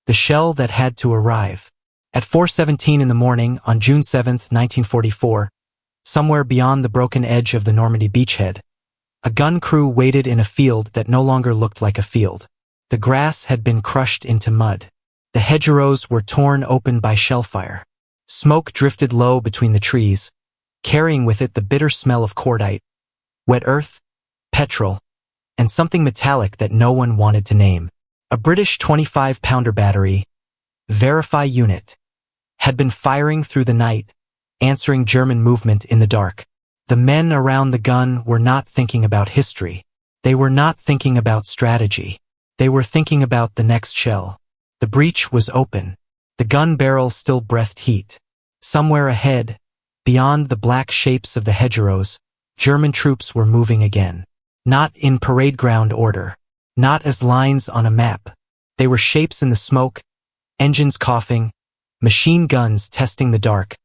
The shell that had to arrive. At 4:17 in the morning on June 7, 1944, somewhere beyond the broken edge of the Normandy beachhead, a gun crew waited in a field that no longer looked like a field. The grass had been crushed into mud. The hedgerows were torn open by shellfire. Smoke drifted low between the trees, carrying with it the bitter smell of cordite, wet earth, petrol, and something metallic that no one wanted to name. A British 25-pounder battery, Verify unit, had been firing through the night, answering German movement in the dark. The men around the gun were not thinking about history. They were not thinking about strategy. They were thinking about the next shell. The breech was open. The gun barrel still breathed heat. Somewhere ahead, beyond the black shapes of the hedgerows, German troops were moving again. Not in parade ground order. Not as lines on a map. They were shapes in the smoke, engines coughing, machine guns testing the dark,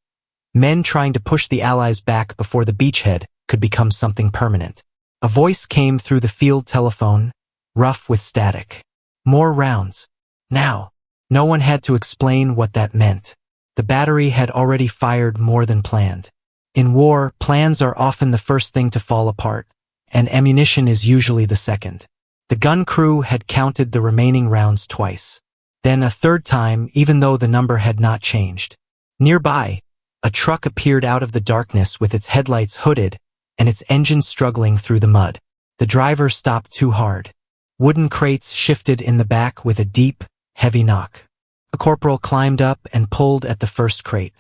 men trying to push the Allies back before the beachhead could become something permanent. A voice came through the field telephone, rough with static. More rounds. Now. No one had to explain what that meant. The battery had already fired more than planned. In war, plans are often the first thing to fall apart, and ammunition is usually the second. The gun crew had counted the remaining rounds twice. Then a third time, even though the number had not changed. Nearby, a truck appeared out of the darkness with its headlights hooded and its engine struggling through the mud. The driver stopped too hard. Wooden crates shifted in the back with a deep, heavy knock. A corporal climbed up and pulled at the first crate.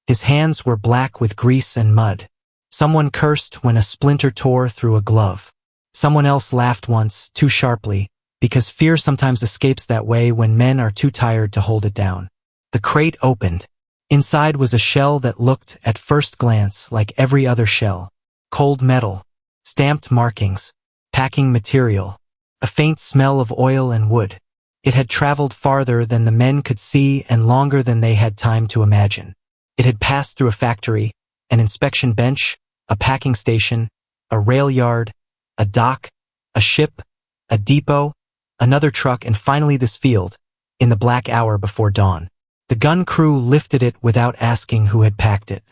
His hands were black with grease and mud. Someone cursed when a splinter tore through a glove. Someone else laughed once, too sharply, because fear sometimes escapes that way when men are too tired to hold it down. The crate opened. Inside was a shell that looked, at first glance, like every other shell. Cold metal, stamped markings, packing material, a faint smell of oil and wood. It had traveled farther than the men could see and longer than they had time to imagine. It had passed through a factory, an inspection bench, a packing station, a rail yard, a dock, a ship, a depot, another truck, and finally this field, in the black hour before dawn. The gun crew lifted it without asking who had packed it.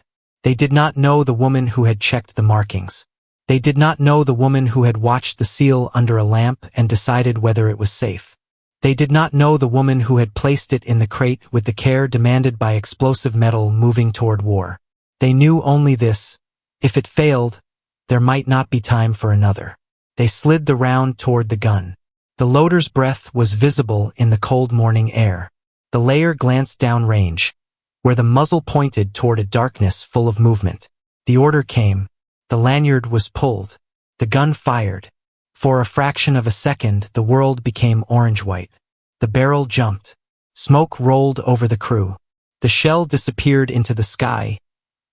They did not know the woman who had checked the markings. They did not know the woman who had watched the seal under a lamp and decided whether it was safe. They did not know the woman who had placed it in the crate with the care demanded by explosive metal moving toward war. They knew only this: if it failed, there might not be time for another. They slid the round toward the gun. The loader's breath was visible in the cold morning air. The layer glanced downrange, where the muzzle pointed toward a darkness full of movement. The order came. The lanyard was pulled. The gun fired. For a fraction of a second, the world became orange-white. The barrel jumped. Smoke rolled over the crew. The shell disappeared into the sky,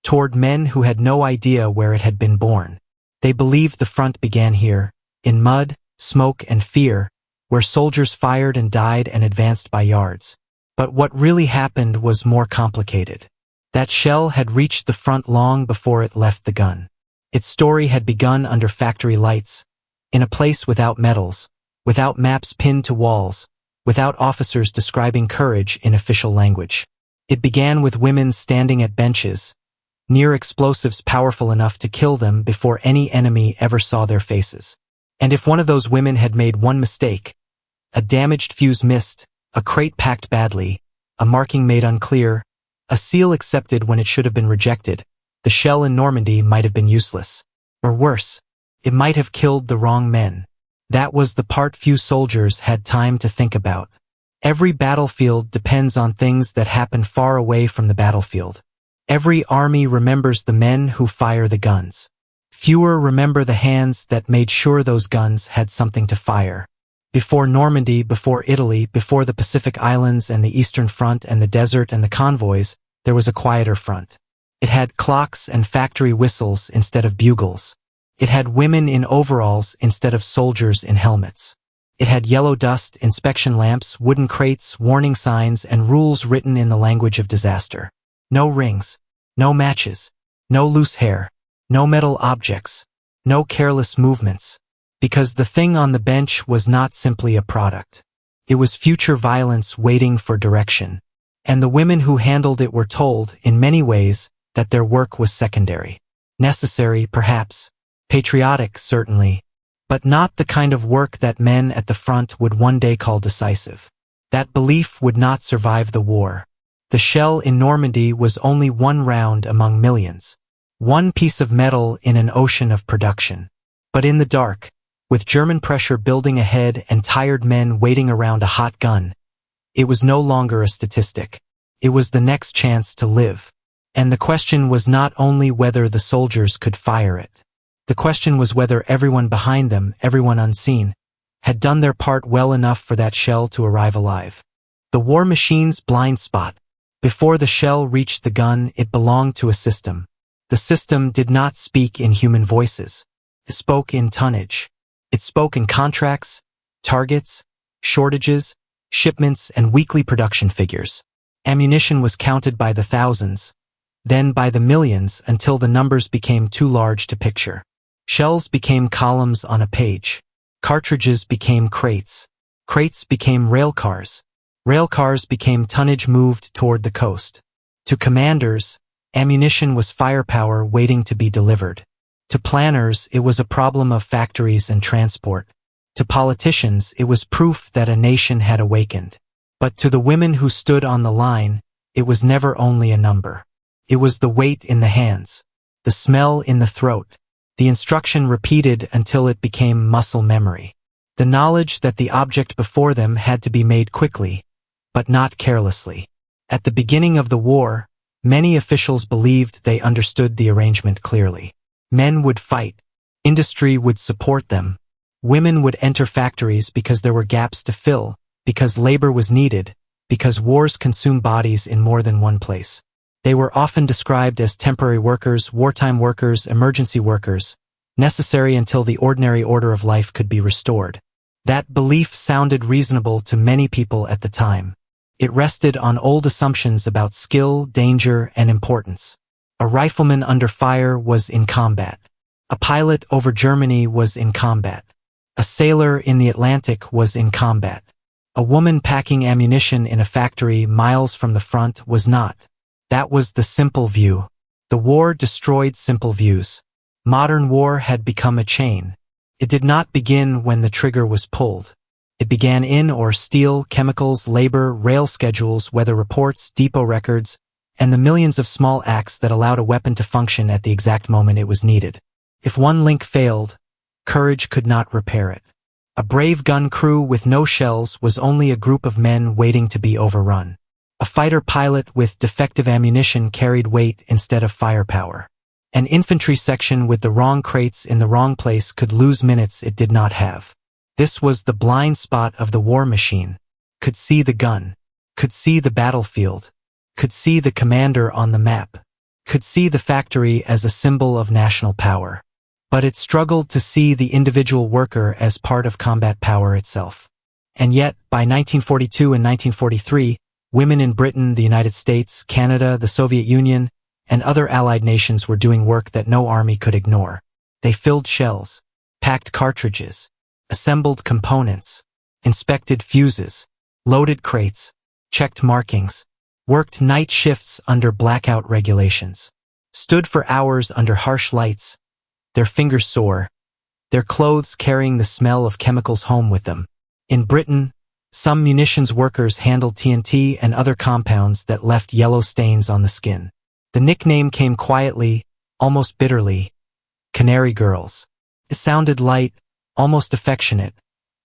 toward men who had no idea where it had been born. They believed the front began here, in mud, smoke, and fear, where soldiers fired and died and advanced by yards. But what really happened was more complicated. That shell had reached the front long before it left the gun. Its story had begun under factory lights, in a place without medals, without maps pinned to walls, without officers describing courage in official language. It began with women standing at benches, near explosives powerful enough to kill them before any enemy ever saw their faces. And if one of those women had made one mistake, a damaged fuse missed, a crate packed badly, a marking made unclear, a seal accepted when it should have been rejected, the shell in Normandy might have been useless. Or worse, it might have killed the wrong men. That was the part few soldiers had time to think about. Every battlefield depends on things that happen far away from the battlefield. Every army remembers the men who fire the guns. Fewer remember the hands that made sure those guns had something to fire. Before Normandy, before Italy, before the Pacific Islands and the Eastern Front and the desert and the convoys, there was a quieter front. It had clocks and factory whistles instead of bugles. It had women in overalls instead of soldiers in helmets. It had yellow dust, inspection lamps, wooden crates, warning signs, and rules written in the language of disaster. No rings, no matches, no loose hair, no metal objects, no careless movements. Because the thing on the bench was not simply a product. It was future violence waiting for direction. And the women who handled it were told, in many ways, that their work was secondary. Necessary, perhaps. Patriotic, certainly. But not the kind of work that men at the front would one day call decisive. That belief would not survive the war. The shell in Normandy was only one round among millions. One piece of metal in an ocean of production. But in the dark, with German pressure building ahead and tired men waiting around a hot gun, it was no longer a statistic. It was the next chance to live. And the question was not only whether the soldiers could fire it. The question was whether everyone behind them, everyone unseen, had done their part well enough for that shell to arrive alive. The war machine's blind spot. Before the shell reached the gun, it belonged to a system. The system did not speak in human voices. It spoke in tonnage. It spoke in contracts, targets, shortages, shipments, and weekly production figures. Ammunition was counted by the thousands, then by the millions until the numbers became too large to picture. Shells became columns on a page. Cartridges became crates. Crates became railcars. Railcars became tonnage moved toward the coast. To commanders, ammunition was firepower waiting to be delivered. To planners, it was a problem of factories and transport. To politicians, it was proof that a nation had awakened. But to the women who stood on the line, it was never only a number. It was the weight in the hands, the smell in the throat, the instruction repeated until it became muscle memory. The knowledge that the object before them had to be made quickly, but not carelessly. At the beginning of the war, many officials believed they understood the arrangement clearly. Men would fight. Industry would support them. Women would enter factories because there were gaps to fill, because labor was needed, because wars consume bodies in more than one place. They were often described as temporary workers, wartime workers, emergency workers, necessary until the ordinary order of life could be restored. That belief sounded reasonable to many people at the time. It rested on old assumptions about skill, danger, and importance. A rifleman under fire was in combat. A pilot over Germany was in combat. A sailor in the Atlantic was in combat. A woman packing ammunition in a factory miles from the front was not. That was the simple view. The war destroyed simple views. Modern war had become a chain. It did not begin when the trigger was pulled. It began in or steel, chemicals, labor, rail schedules, weather reports, depot records, and the millions of small acts that allowed a weapon to function at the exact moment it was needed. If one link failed, courage could not repair it. A brave gun crew with no shells was only a group of men waiting to be overrun. A fighter pilot with defective ammunition carried weight instead of firepower. An infantry section with the wrong crates in the wrong place could lose minutes it did not have. This was the blind spot of the war machine. Could see the gun. Could see the battlefield. Could see the commander on the map. Could see the factory as a symbol of national power. But it struggled to see the individual worker as part of combat power itself. And yet, by 1942 and 1943, women in Britain, the United States, Canada, the Soviet Union, and other allied nations were doing work that no army could ignore. They filled shells, packed cartridges, assembled components, inspected fuses, loaded crates, checked markings, worked night shifts under blackout regulations, stood for hours under harsh lights, their fingers sore, their clothes carrying the smell of chemicals home with them. In Britain, some munitions workers handled TNT and other compounds that left yellow stains on the skin. The nickname came quietly, almost bitterly, Canary Girls. It sounded light, almost affectionate,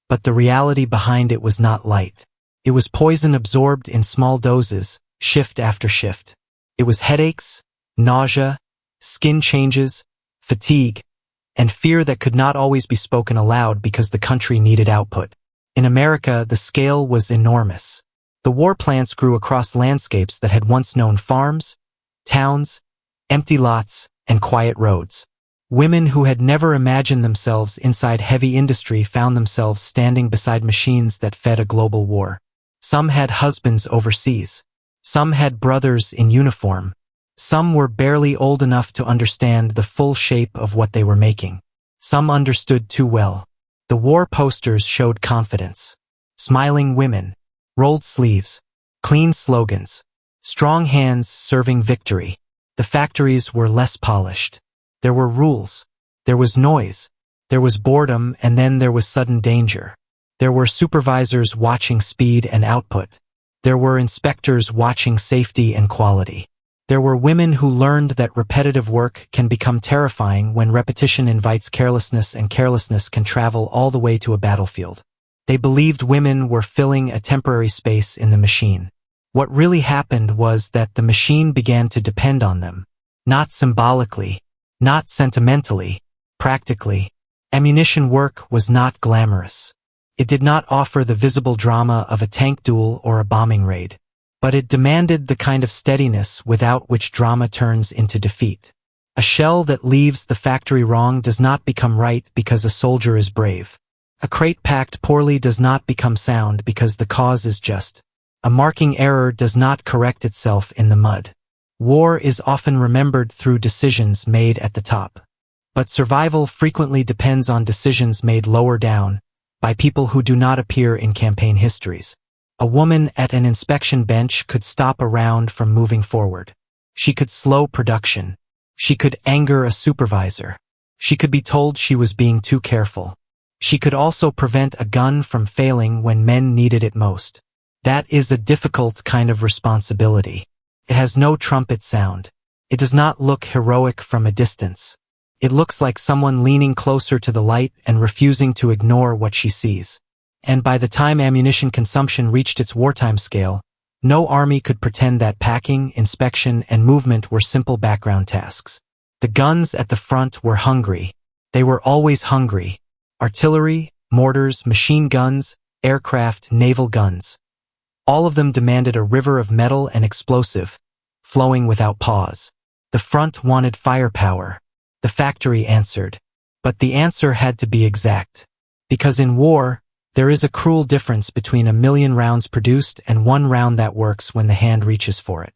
but the reality behind it was not light. It was poison absorbed in small doses, shift after shift. It was headaches, nausea, skin changes, fatigue, and fear that could not always be spoken aloud because the country needed output. In America, the scale was enormous. The war plants grew across landscapes that had once known farms, towns, empty lots, and quiet roads. Women who had never imagined themselves inside heavy industry found themselves standing beside machines that fed a global war. Some had husbands overseas. Some had brothers in uniform. Some were barely old enough to understand the full shape of what they were making. Some understood too well. The war posters showed confidence. smiling women, rolled sleeves, clean slogans, strong hands serving victory. The factories were less polished. There were rules. There was noise. There was boredom, and then there was sudden danger. There were supervisors watching speed and output. There were inspectors watching safety and quality. There were women who learned that repetitive work can become terrifying when repetition invites carelessness, and carelessness can travel all the way to a battlefield. They believed women were filling a temporary space in the machine. What really happened was that the machine began to depend on them. Not symbolically, not sentimentally, practically. Ammunition work was not glamorous. It did not offer the visible drama of a tank duel or a bombing raid. But it demanded the kind of steadiness without which drama turns into defeat. A shell that leaves the factory wrong does not become right because a soldier is brave. A crate packed poorly does not become sound because the cause is just. A marking error does not correct itself in the mud. War is often remembered through decisions made at the top. But survival frequently depends on decisions made lower down, by people who do not appear in campaign histories. A woman at an inspection bench could stop a round from moving forward. She could slow production. She could anger a supervisor. She could be told she was being too careful. She could also prevent a gun from failing when men needed it most. That is a difficult kind of responsibility. It has no trumpet sound. It does not look heroic from a distance. It looks like someone leaning closer to the light and refusing to ignore what she sees. And by the time ammunition consumption reached its wartime scale, no army could pretend that packing, inspection, and movement were simple background tasks. The guns at the front were hungry. They were always hungry. Artillery, mortars, machine guns, aircraft, naval guns. All of them demanded a river of metal and explosive, flowing without pause. The front wanted firepower. The factory answered. But the answer had to be exact. Because in war, there is a cruel difference between 1,000,000 rounds produced and one round that works when the hand reaches for it.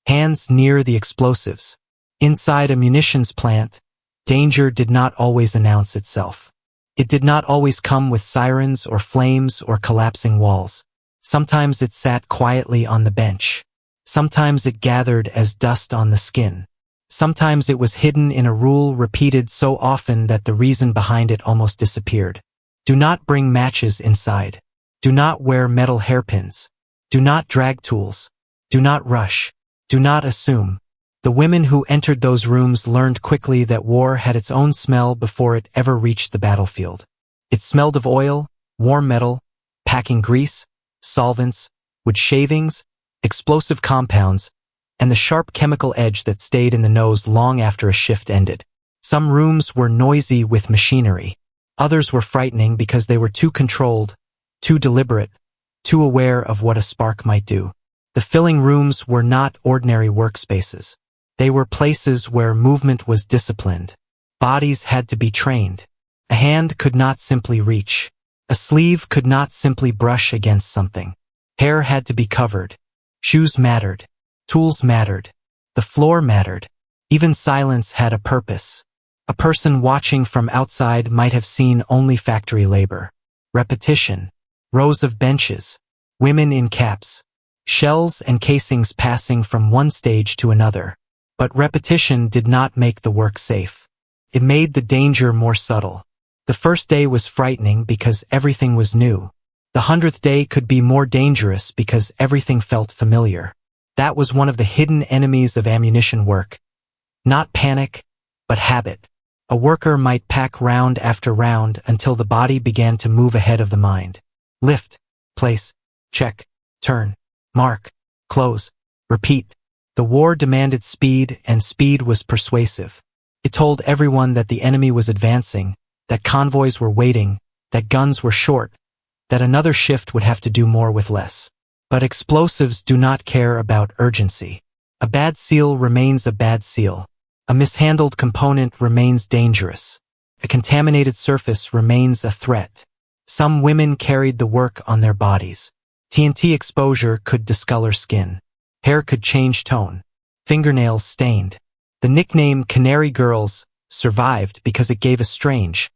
Hands near the explosives. Inside a munitions plant, danger did not always announce itself. It did not always come with sirens or flames or collapsing walls. Sometimes it sat quietly on the bench. Sometimes it gathered as dust on the skin. Sometimes it was hidden in a rule repeated so often that the reason behind it almost disappeared. Do not bring matches inside. Do not wear metal hairpins. Do not drag tools. Do not rush. Do not assume. The women who entered those rooms learned quickly that war had its own smell before it ever reached the battlefield. It smelled of oil, warm metal, packing grease, solvents, wood shavings, explosive compounds, and the sharp chemical edge that stayed in the nose long after a shift ended. Some rooms were noisy with machinery. Others were frightening because they were too controlled, too deliberate, too aware of what a spark might do. The filling rooms were not ordinary workspaces. They were places where movement was disciplined. Bodies had to be trained. A hand could not simply reach. A sleeve could not simply brush against something. Hair had to be covered. Shoes mattered. Tools mattered. The floor mattered. Even silence had a purpose. A person watching from outside might have seen only factory labor. Repetition. Rows of benches. Women in caps. Shells and casings passing from one stage to another. But repetition did not make the work safe. It made the danger more subtle. The first day was frightening because everything was new. The 100th day could be more dangerous because everything felt familiar. That was one of the hidden enemies of ammunition work. Not panic, but habit. A worker might pack round after round until the body began to move ahead of the mind. Lift, place, check, turn, mark, close, repeat. The war demanded speed, and speed was persuasive. It told everyone that the enemy was advancing, that convoys were waiting, that guns were short, that another shift would have to do more with less. But explosives do not care about urgency. A bad seal remains a bad seal. A mishandled component remains dangerous. A contaminated surface remains a threat. Some women carried the work on their bodies. TNT exposure could discolor skin. Hair could change tone. Fingernails stained. The nickname Canary Girls survived because it gave a strange,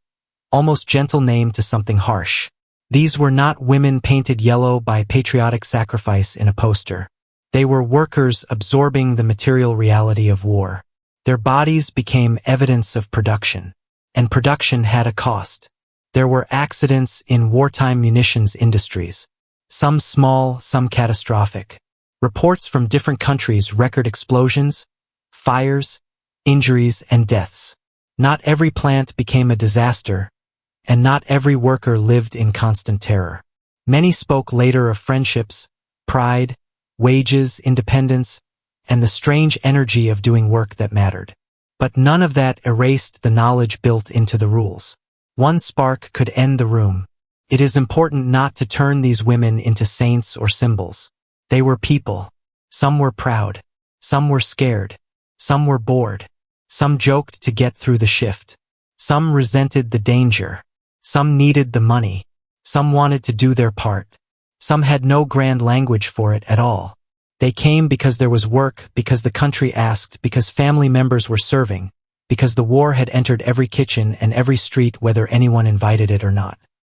almost gentle name to something harsh. These were not women painted yellow by patriotic sacrifice in a poster. They were workers absorbing the material reality of war. Their bodies became evidence of production. And production had a cost. There were accidents in wartime munitions industries. Some small, some catastrophic. Reports from different countries record explosions, fires, injuries, and deaths. Not every plant became a disaster, and not every worker lived in constant terror. Many spoke later of friendships, pride, wages, independence, and the strange energy of doing work that mattered. But none of that erased the knowledge built into the rules. One spark could end the room. It is important not to turn these women into saints or symbols. They were people. Some were proud. Some were scared. Some were bored. Some joked to get through the shift. Some resented the danger. Some needed the money. Some wanted to do their part. Some had no grand language for it at all. They came because there was work, because the country asked, because family members were serving, because the war had entered every kitchen and every street whether anyone invited it or not.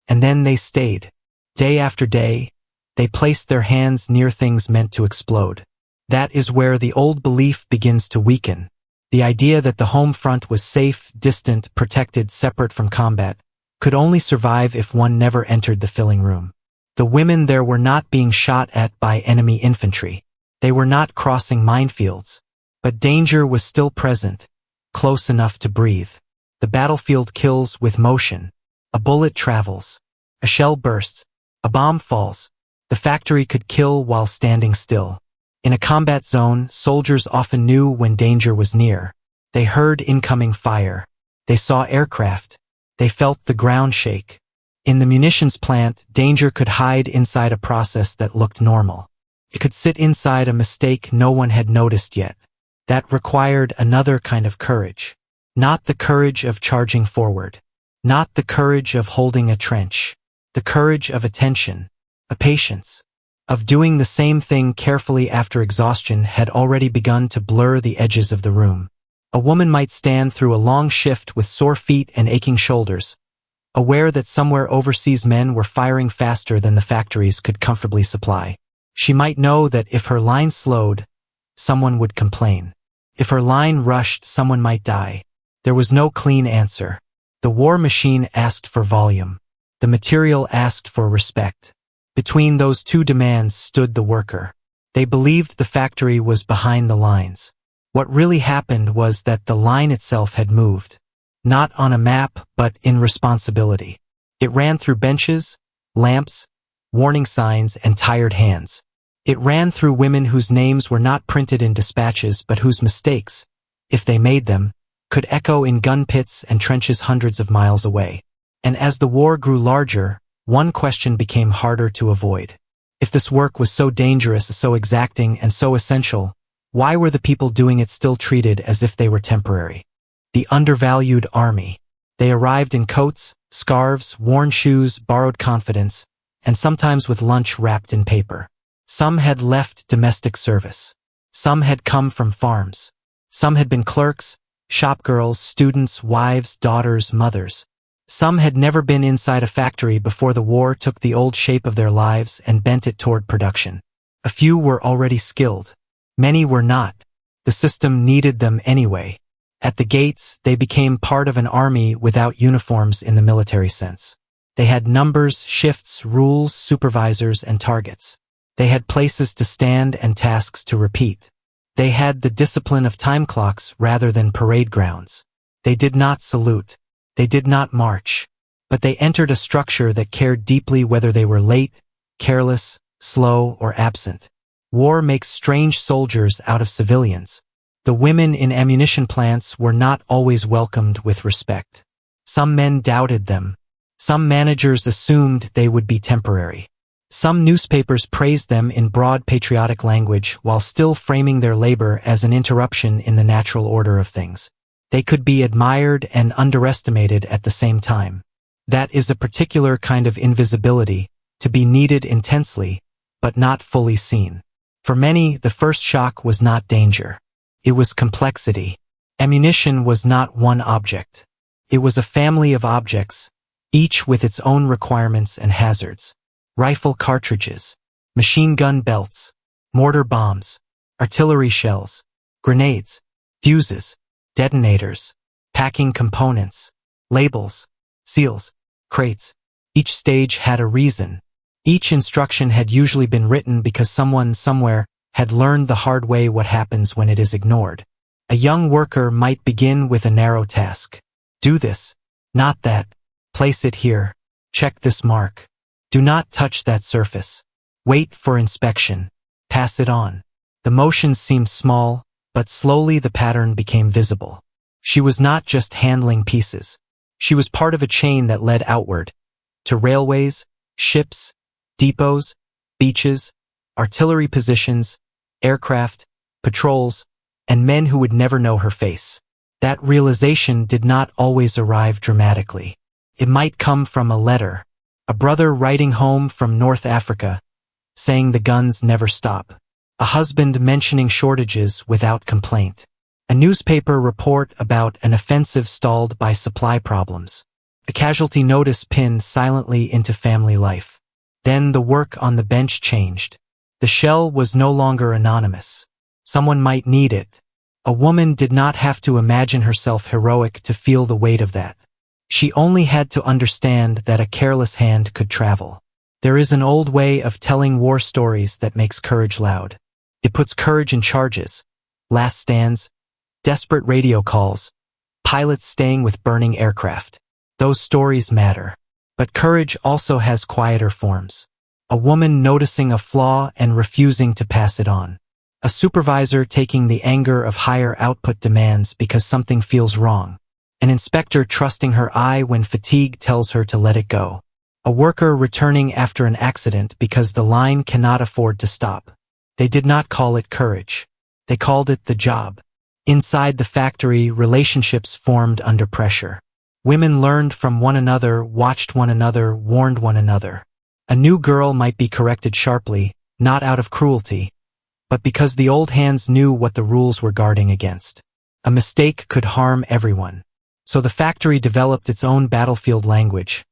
And then they stayed. Day after day, they placed their hands near things meant to explode. That is where the old belief begins to weaken. The idea that the home front was safe, distant, protected, separate from combat, could only survive if one never entered the filling room. The women there were not being shot at by enemy infantry. They were not crossing minefields. But danger was still present, close enough to breathe. The battlefield kills with motion. A bullet travels. A shell bursts. A bomb falls. The factory could kill while standing still. In a combat zone, soldiers often knew when danger was near. They heard incoming fire. They saw aircraft. They felt the ground shake. In the munitions plant, danger could hide inside a process that looked normal. It could sit inside a mistake no one had noticed yet. That required another kind of courage. Not the courage of charging forward. Not the courage of holding a trench. The courage of attention, of patience, of doing the same thing carefully after exhaustion had already begun to blur the edges of the room. A woman might stand through a long shift with sore feet and aching shoulders, aware that somewhere overseas men were firing faster than the factories could comfortably supply. She might know that if her line slowed, someone would complain. If her line rushed, someone might die. There was no clean answer. The war machine asked for volume. The material asked for respect. Between those two demands stood the worker. They believed the factory was behind the lines. What really happened was that the line itself had moved. Not on a map, but in responsibility. It ran through benches, lamps, warning signs, and tired hands. It ran through women whose names were not printed in dispatches but whose mistakes, if they made them, could echo in gun pits and trenches hundreds of miles away. And as the war grew larger, one question became harder to avoid. If this work was so dangerous, so exacting, and so essential, why were the people doing it still treated as if they were temporary? The undervalued army. They arrived in coats, scarves, worn shoes, borrowed confidence, and sometimes with lunch wrapped in paper. Some had left domestic service. Some had come from farms. Some had been clerks, shopgirls, students, wives, daughters, mothers. Some had never been inside a factory before the war took the old shape of their lives and bent it toward production. A few were already skilled. Many were not. The system needed them anyway. At the gates, they became part of an army without uniforms in the military sense. They had numbers, shifts, rules, supervisors, and targets. They had places to stand and tasks to repeat. They had the discipline of time clocks rather than parade grounds. They did not salute. They did not march. But they entered a structure that cared deeply whether they were late, careless, slow, or absent. War makes strange soldiers out of civilians. The women in ammunition plants were not always welcomed with respect. Some men doubted them. Some managers assumed they would be temporary. Some newspapers praised them in broad patriotic language while still framing their labor as an interruption in the natural order of things. They could be admired and underestimated at the same time. That is a particular kind of invisibility, to be needed intensely, but not fully seen. For many, the first shock was not danger. It was complexity. Ammunition was not one object. It was a family of objects, each with its own requirements and hazards. Rifle cartridges, machine gun belts, mortar bombs, artillery shells, grenades, fuses, detonators, packing components, labels, seals, crates. Each stage had a reason. Each instruction had usually been written because someone somewhere had learned the hard way what happens when it is ignored. A young worker might begin with a narrow task. Do this, not that. Place it here. Check this mark. Do not touch that surface. Wait for inspection. Pass it on. The motions seemed small, but slowly the pattern became visible. She was not just handling pieces. She was part of a chain that led outward, to railways, ships, depots, beaches, artillery positions, aircraft, patrols, and men who would never know her face. That realization did not always arrive dramatically. It might come from a letter, a brother writing home from North Africa, saying the guns never stop, a husband mentioning shortages without complaint, a newspaper report about an offensive stalled by supply problems, a casualty notice pinned silently into family life. Then the work on the bench changed. The shell was no longer anonymous. Someone might need it. A woman did not have to imagine herself heroic to feel the weight of that. She only had to understand that a careless hand could travel. There is an old way of telling war stories that makes courage loud. It puts courage in charges, last stands, desperate radio calls, pilots staying with burning aircraft. Those stories matter. But courage also has quieter forms. A woman noticing a flaw and refusing to pass it on. A supervisor taking the anger of higher output demands because something feels wrong. An inspector trusting her eye when fatigue tells her to let it go. A worker returning after an accident because the line cannot afford to stop. They did not call it courage. They called it the job. Inside the factory, relationships formed under pressure. Women learned from one another, watched one another, warned one another. A new girl might be corrected sharply, not out of cruelty, but because the old hands knew what the rules were guarding against. A mistake could harm everyone. So the factory developed its own battlefield language.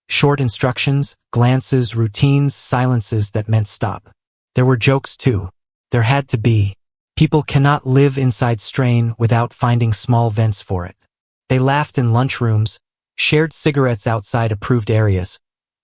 Short instructions, glances, routines, silences that meant stop. There were jokes too. There had to be. People cannot live inside strain without finding small vents for it. They laughed in lunchrooms, shared cigarettes outside approved areas,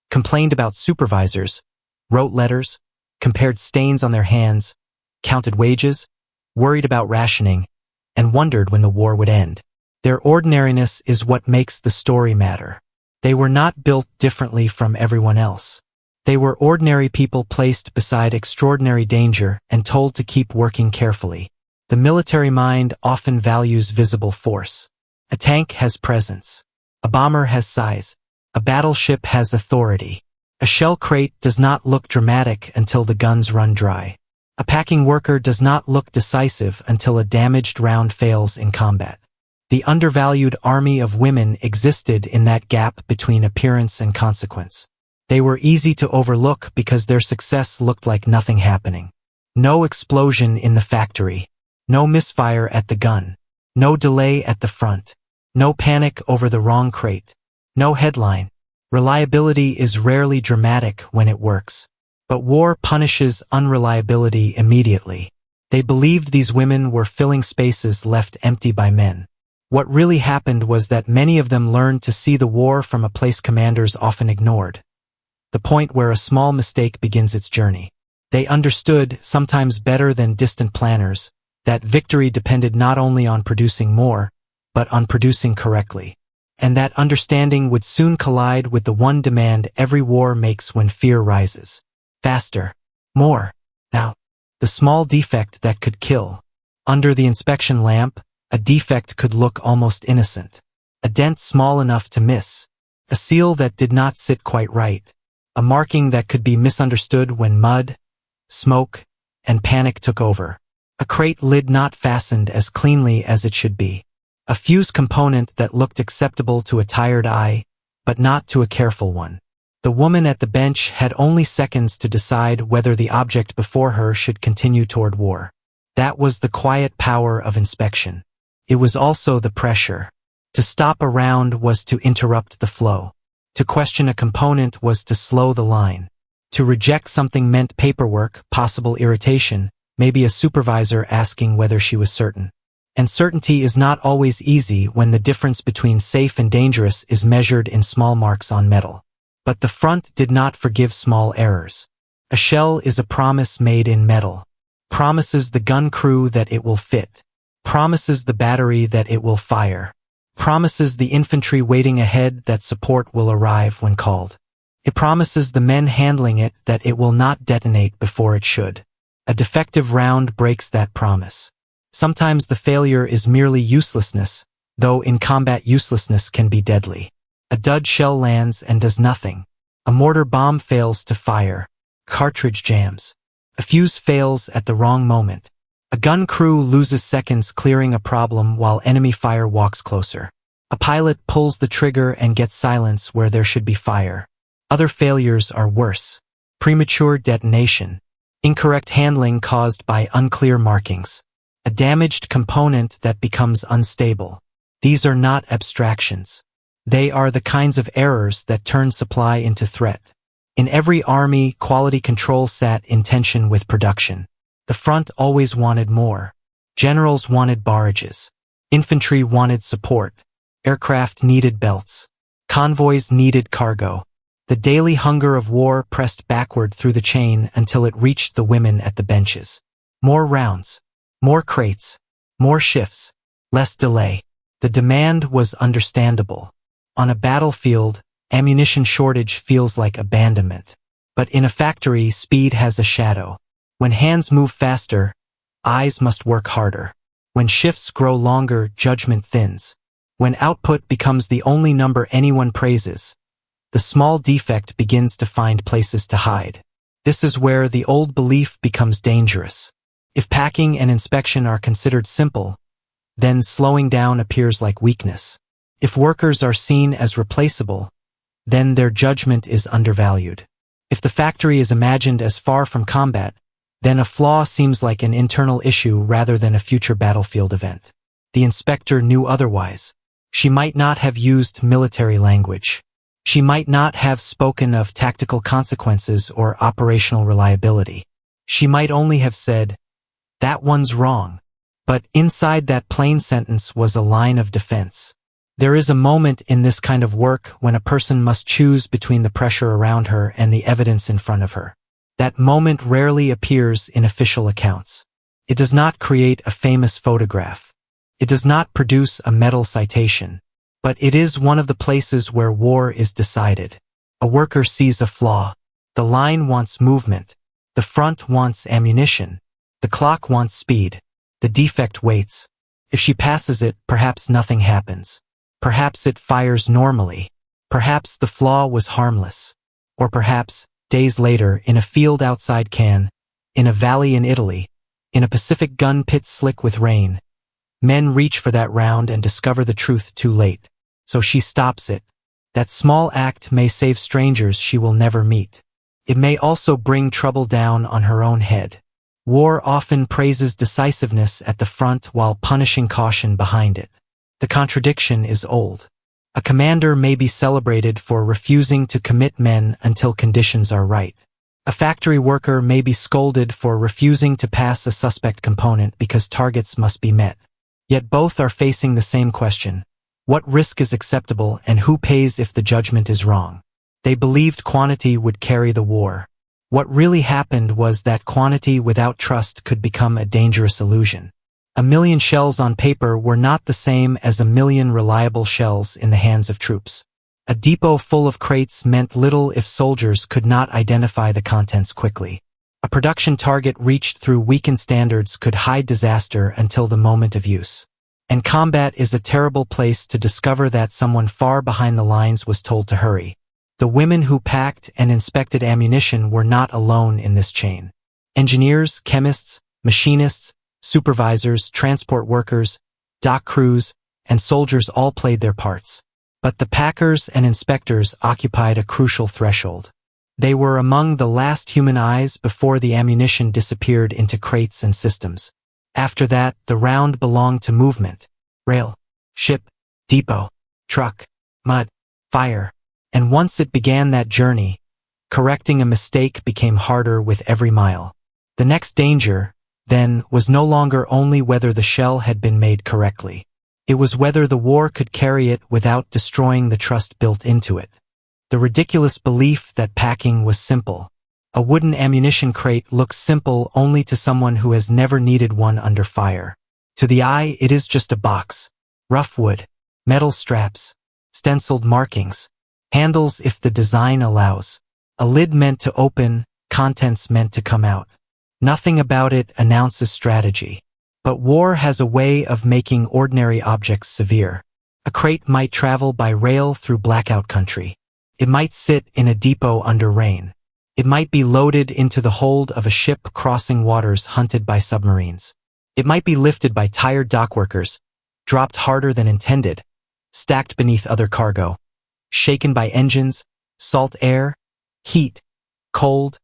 complained about supervisors, wrote letters, compared stains on their hands, counted wages, worried about rationing, and wondered when the war would end. Their ordinariness is what makes the story matter. They were not built differently from everyone else. They were ordinary people placed beside extraordinary danger and told to keep working carefully. The military mind often values visible force. A tank has presence. A bomber has size. A battleship has authority. A shell crate does not look dramatic until the guns run dry. A packing worker does not look decisive until a damaged round fails in combat. The undervalued army of women existed in that gap between appearance and consequence. They were easy to overlook because their success looked like nothing happening. No explosion in the factory. No misfire at the gun. No delay at the front. No panic over the wrong crate. No headline. Reliability is rarely dramatic when it works. But war punishes unreliability immediately. They believed these women were filling spaces left empty by men. What really happened was that many of them learned to see the war from a place commanders often ignored. The point where a small mistake begins its journey. They understood, sometimes better than distant planners, that victory depended not only on producing more, but on producing correctly. And that understanding would soon collide with the one demand every war makes when fear rises. Faster. More. Now. The small defect that could kill. Under the inspection lamp, a defect could look almost innocent. A dent small enough to miss. A seal that did not sit quite right. A marking that could be misunderstood when mud, smoke, and panic took over. A crate lid not fastened as cleanly as it should be. A fuse component that looked acceptable to a tired eye, but not to a careful one. The woman at the bench had only seconds to decide whether the object before her should continue toward war. That was the quiet power of inspection. It was also the pressure. To stop around was to interrupt the flow. To question a component was to slow the line. To reject something meant paperwork, possible irritation, maybe a supervisor asking whether she was certain. And certainty is not always easy when the difference between safe and dangerous is measured in small marks on metal. But the front did not forgive small errors. A shell is a promise made in metal. Promises the gun crew that it will fit. Promises the battery that it will fire. Promises the infantry waiting ahead that support will arrive when called. It promises the men handling it that it will not detonate before it should. A defective round breaks that promise. Sometimes the failure is merely uselessness, though in combat uselessness can be deadly. A dud shell lands and does nothing. A mortar bomb fails to fire. Cartridge jams. A fuse fails at the wrong moment. A gun crew loses seconds clearing a problem while enemy fire walks closer. A pilot pulls the trigger and gets silence where there should be fire. Other failures are worse. Premature detonation. Incorrect handling caused by unclear markings. A damaged component that becomes unstable. These are not abstractions. They are the kinds of errors that turn supply into threat. In every army, quality control sat in tension with production. The front always wanted more. Generals wanted barrages. Infantry wanted support. Aircraft needed belts. Convoys needed cargo. The daily hunger of war pressed backward through the chain until it reached the women at the benches. More rounds. More crates. More shifts. Less delay. The demand was understandable. On a battlefield, ammunition shortage feels like abandonment. But in a factory, speed has a shadow. When hands move faster, eyes must work harder. When shifts grow longer, judgment thins. When output becomes the only number anyone praises, the small defect begins to find places to hide. This is where the old belief becomes dangerous. If packing and inspection are considered simple, then slowing down appears like weakness. If workers are seen as replaceable, then their judgment is undervalued. If the factory is imagined as far from combat, then a flaw seems like an internal issue rather than a future battlefield event. The inspector knew otherwise. She might not have used military language. She might not have spoken of tactical consequences or operational reliability. She might only have said, "That one's wrong." But inside that plain sentence was a line of defense. There is a moment in this kind of work when a person must choose between the pressure around her and the evidence in front of her. That moment rarely appears in official accounts. It does not create a famous photograph. It does not produce a medal citation. But it is one of the places where war is decided. A worker sees a flaw. The line wants movement. The front wants ammunition. The clock wants speed. The defect waits. If she passes it, perhaps nothing happens. Perhaps it fires normally. Perhaps the flaw was harmless. Or perhaps, days later, in a field outside Cannes, in a valley in Italy, in a Pacific gun pit slick with rain, men reach for that round and discover the truth too late. So she stops it. That small act may save strangers she will never meet. It may also bring trouble down on her own head. War often praises decisiveness at the front while punishing caution behind it. The contradiction is old. A commander may be celebrated for refusing to commit men until conditions are right. A factory worker may be scolded for refusing to pass a suspect component because targets must be met. Yet both are facing the same question. What risk is acceptable and who pays if the judgment is wrong? They believed quantity would carry the war. What really happened was that quantity without trust could become a dangerous illusion. 1,000,000 shells on paper were not the same as 1,000,000 reliable shells in the hands of troops. A depot full of crates meant little if soldiers could not identify the contents quickly. A production target reached through weakened standards could hide disaster until the moment of use. And combat is a terrible place to discover that someone far behind the lines was told to hurry. The women who packed and inspected ammunition were not alone in this chain. Engineers, chemists, machinists, supervisors, transport workers, dock crews, and soldiers all played their parts. But the packers and inspectors occupied a crucial threshold. They were among the last human eyes before the ammunition disappeared into crates and systems. After that, the round belonged to movement: rail, ship, depot, truck, mud, fire, And once it began that journey, correcting a mistake became harder with every mile. The next danger, then, was no longer only whether the shell had been made correctly. It was whether the war could carry it without destroying the trust built into it. The ridiculous belief that packing was simple. A wooden ammunition crate looks simple only to someone who has never needed one under fire. To the eye, it is just a box. Rough wood, metal straps, stenciled markings, handles if the design allows, a lid meant to open, contents meant to come out. Nothing about it announces strategy. But war has a way of making ordinary objects severe. A crate might travel by rail through blackout country. It might sit in a depot under rain. It might be loaded into the hold of a ship crossing waters hunted by submarines. It might be lifted by tired dockworkers, dropped harder than intended, stacked beneath other cargo, shaken by engines, salt air, heat, cold,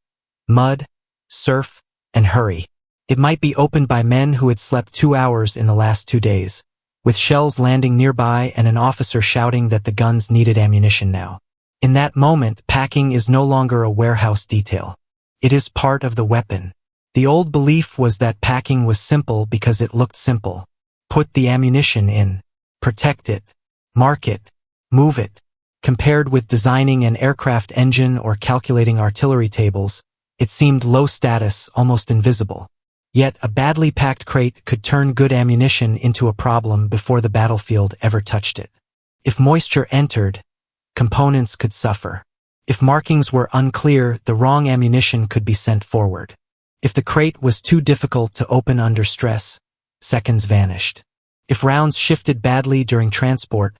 mud, surf, and hurry. It might be opened by men who had slept 2 hours in the last 2 days, with shells landing nearby and an officer shouting that the guns needed ammunition now. In that moment, packing is no longer a warehouse detail. It is part of the weapon. The old belief was that packing was simple because it looked simple. Put the ammunition in. Protect it. Mark it. Move it. Compared with designing an aircraft engine or calculating artillery tables, it seemed low status, almost invisible. Yet a badly packed crate could turn good ammunition into a problem before the battlefield ever touched it. If moisture entered, components could suffer. If markings were unclear, the wrong ammunition could be sent forward. If the crate was too difficult to open under stress, seconds vanished. If rounds shifted badly during transport,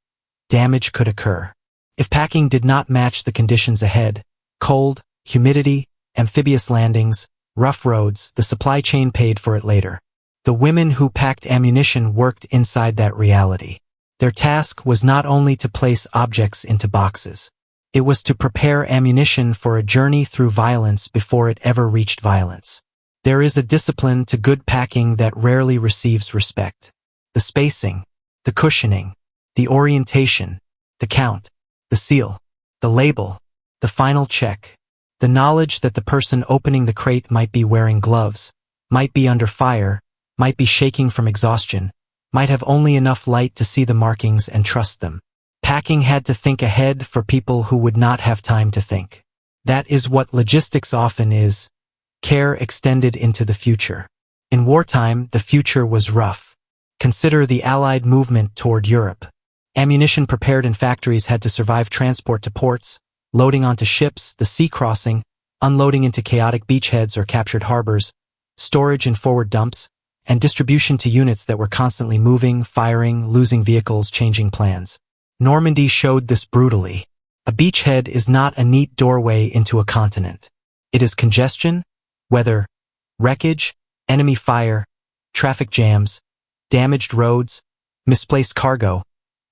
damage could occur. If packing did not match the conditions ahead, cold, humidity, amphibious landings, rough roads, the supply chain paid for it later. The women who packed ammunition worked inside that reality. Their task was not only to place objects into boxes. It was to prepare ammunition for a journey through violence before it ever reached violence. There is a discipline to good packing that rarely receives respect. The spacing, the cushioning, the orientation, the count, the seal, the label, the final check. The knowledge that the person opening the crate might be wearing gloves, might be under fire, might be shaking from exhaustion, might have only enough light to see the markings and trust them. Packing had to think ahead for people who would not have time to think. That is what logistics often is. Care extended into the future. In wartime, the future was rough. Consider the Allied movement toward Europe. Ammunition prepared in factories had to survive transport to ports, loading onto ships, the sea crossing, unloading into chaotic beachheads or captured harbors, storage in forward dumps, and distribution to units that were constantly moving, firing, losing vehicles, changing plans. Normandy showed this brutally. A beachhead is not a neat doorway into a continent. It is congestion, weather, wreckage, enemy fire, traffic jams, damaged roads, misplaced cargo,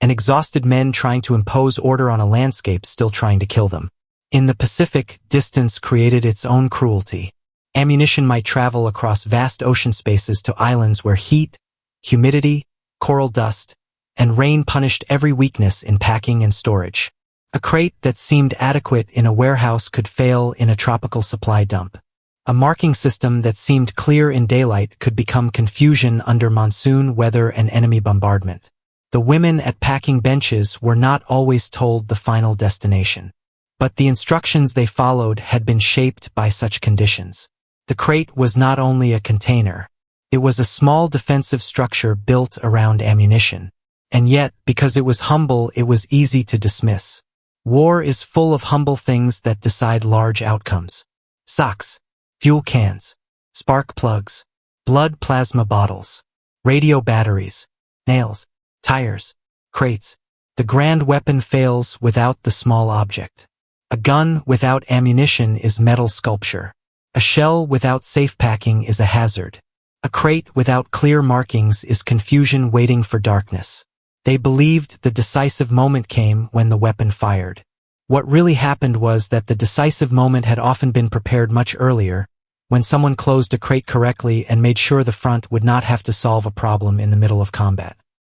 and exhausted men trying to impose order on a landscape still trying to kill them. In the Pacific, distance created its own cruelty. Ammunition might travel across vast ocean spaces to islands where heat, humidity, coral dust, and rain punished every weakness in packing and storage. A crate that seemed adequate in a warehouse could fail in a tropical supply dump. A marking system that seemed clear in daylight could become confusion under monsoon weather and enemy bombardment. The women at packing benches were not always told the final destination. But the instructions they followed had been shaped by such conditions. The crate was not only a container. It was a small defensive structure built around ammunition. And yet, because it was humble, it was easy to dismiss. War is full of humble things that decide large outcomes. Socks, fuel cans, spark plugs, blood plasma bottles, radio batteries, nails, tires, crates. The grand weapon fails without the small object. A gun without ammunition is metal sculpture. A shell without safe packing is a hazard. A crate without clear markings is confusion waiting for darkness. They believed the decisive moment came when the weapon fired. What really happened was that the decisive moment had often been prepared much earlier, when someone closed a crate correctly and made sure the front would not have to solve a problem in the middle of combat.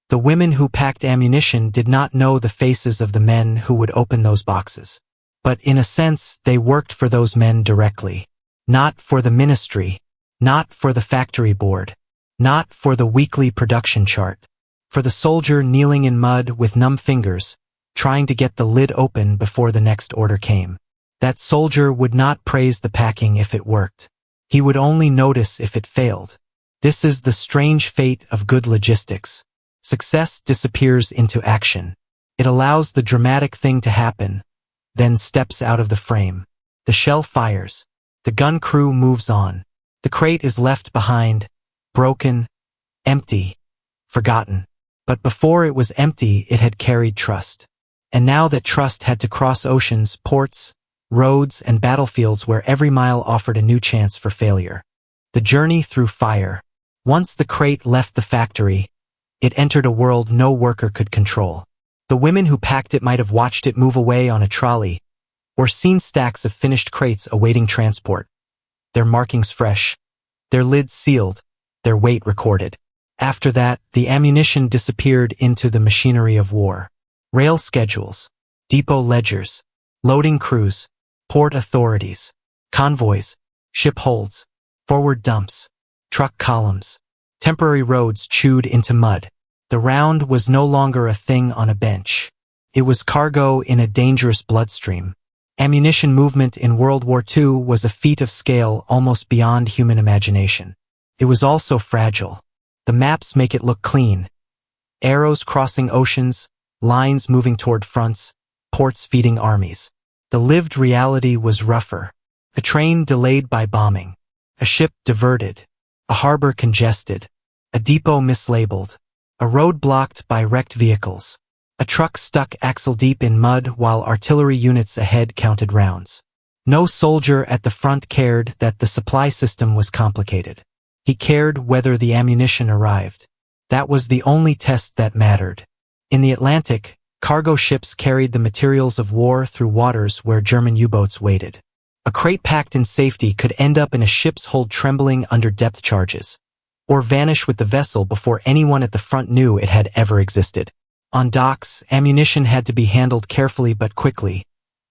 The women who packed ammunition did not know the faces of the men who would open those boxes. But in a sense, they worked for those men directly. Not for the ministry, not for the factory board, not for the weekly production chart. For the soldier kneeling in mud with numb fingers, trying to get the lid open before the next order came. That soldier would not praise the packing if it worked. He would only notice if it failed. This is the strange fate of good logistics. Success disappears into action. It allows the dramatic thing to happen, then steps out of the frame. The shell fires. The gun crew moves on. The crate is left behind, broken, empty, forgotten. But before it was empty, it had carried trust. And now that trust had to cross oceans, ports, roads, and battlefields where every mile offered a new chance for failure. The journey through fire. Once the crate left the factory, it entered a world no worker could control. The women who packed it might have watched it move away on a trolley, or seen stacks of finished crates awaiting transport. Their markings fresh, their lids sealed, their weight recorded. After that, the ammunition disappeared into the machinery of war. Rail schedules, depot ledgers, loading crews, port authorities, convoys, ship holds, forward dumps, truck columns, temporary roads chewed into mud. The round was no longer a thing on a bench. It was cargo in a dangerous bloodstream. Ammunition movement in World War II was a feat of scale almost beyond human imagination. It was also fragile. The maps make it look clean. Arrows crossing oceans, lines moving toward fronts, ports feeding armies. The lived reality was rougher. A train delayed by bombing. A ship diverted. A harbor congested. A depot mislabeled. A road blocked by wrecked vehicles. A truck stuck axle-deep in mud while artillery units ahead counted rounds. No soldier at the front cared that the supply system was complicated. He cared whether the ammunition arrived. That was the only test that mattered. In the Atlantic, cargo ships carried the materials of war through waters where German U-boats waited. A crate packed in safety could end up in a ship's hold trembling under depth charges, or vanish with the vessel before anyone at the front knew it had ever existed. On docks, ammunition had to be handled carefully but quickly,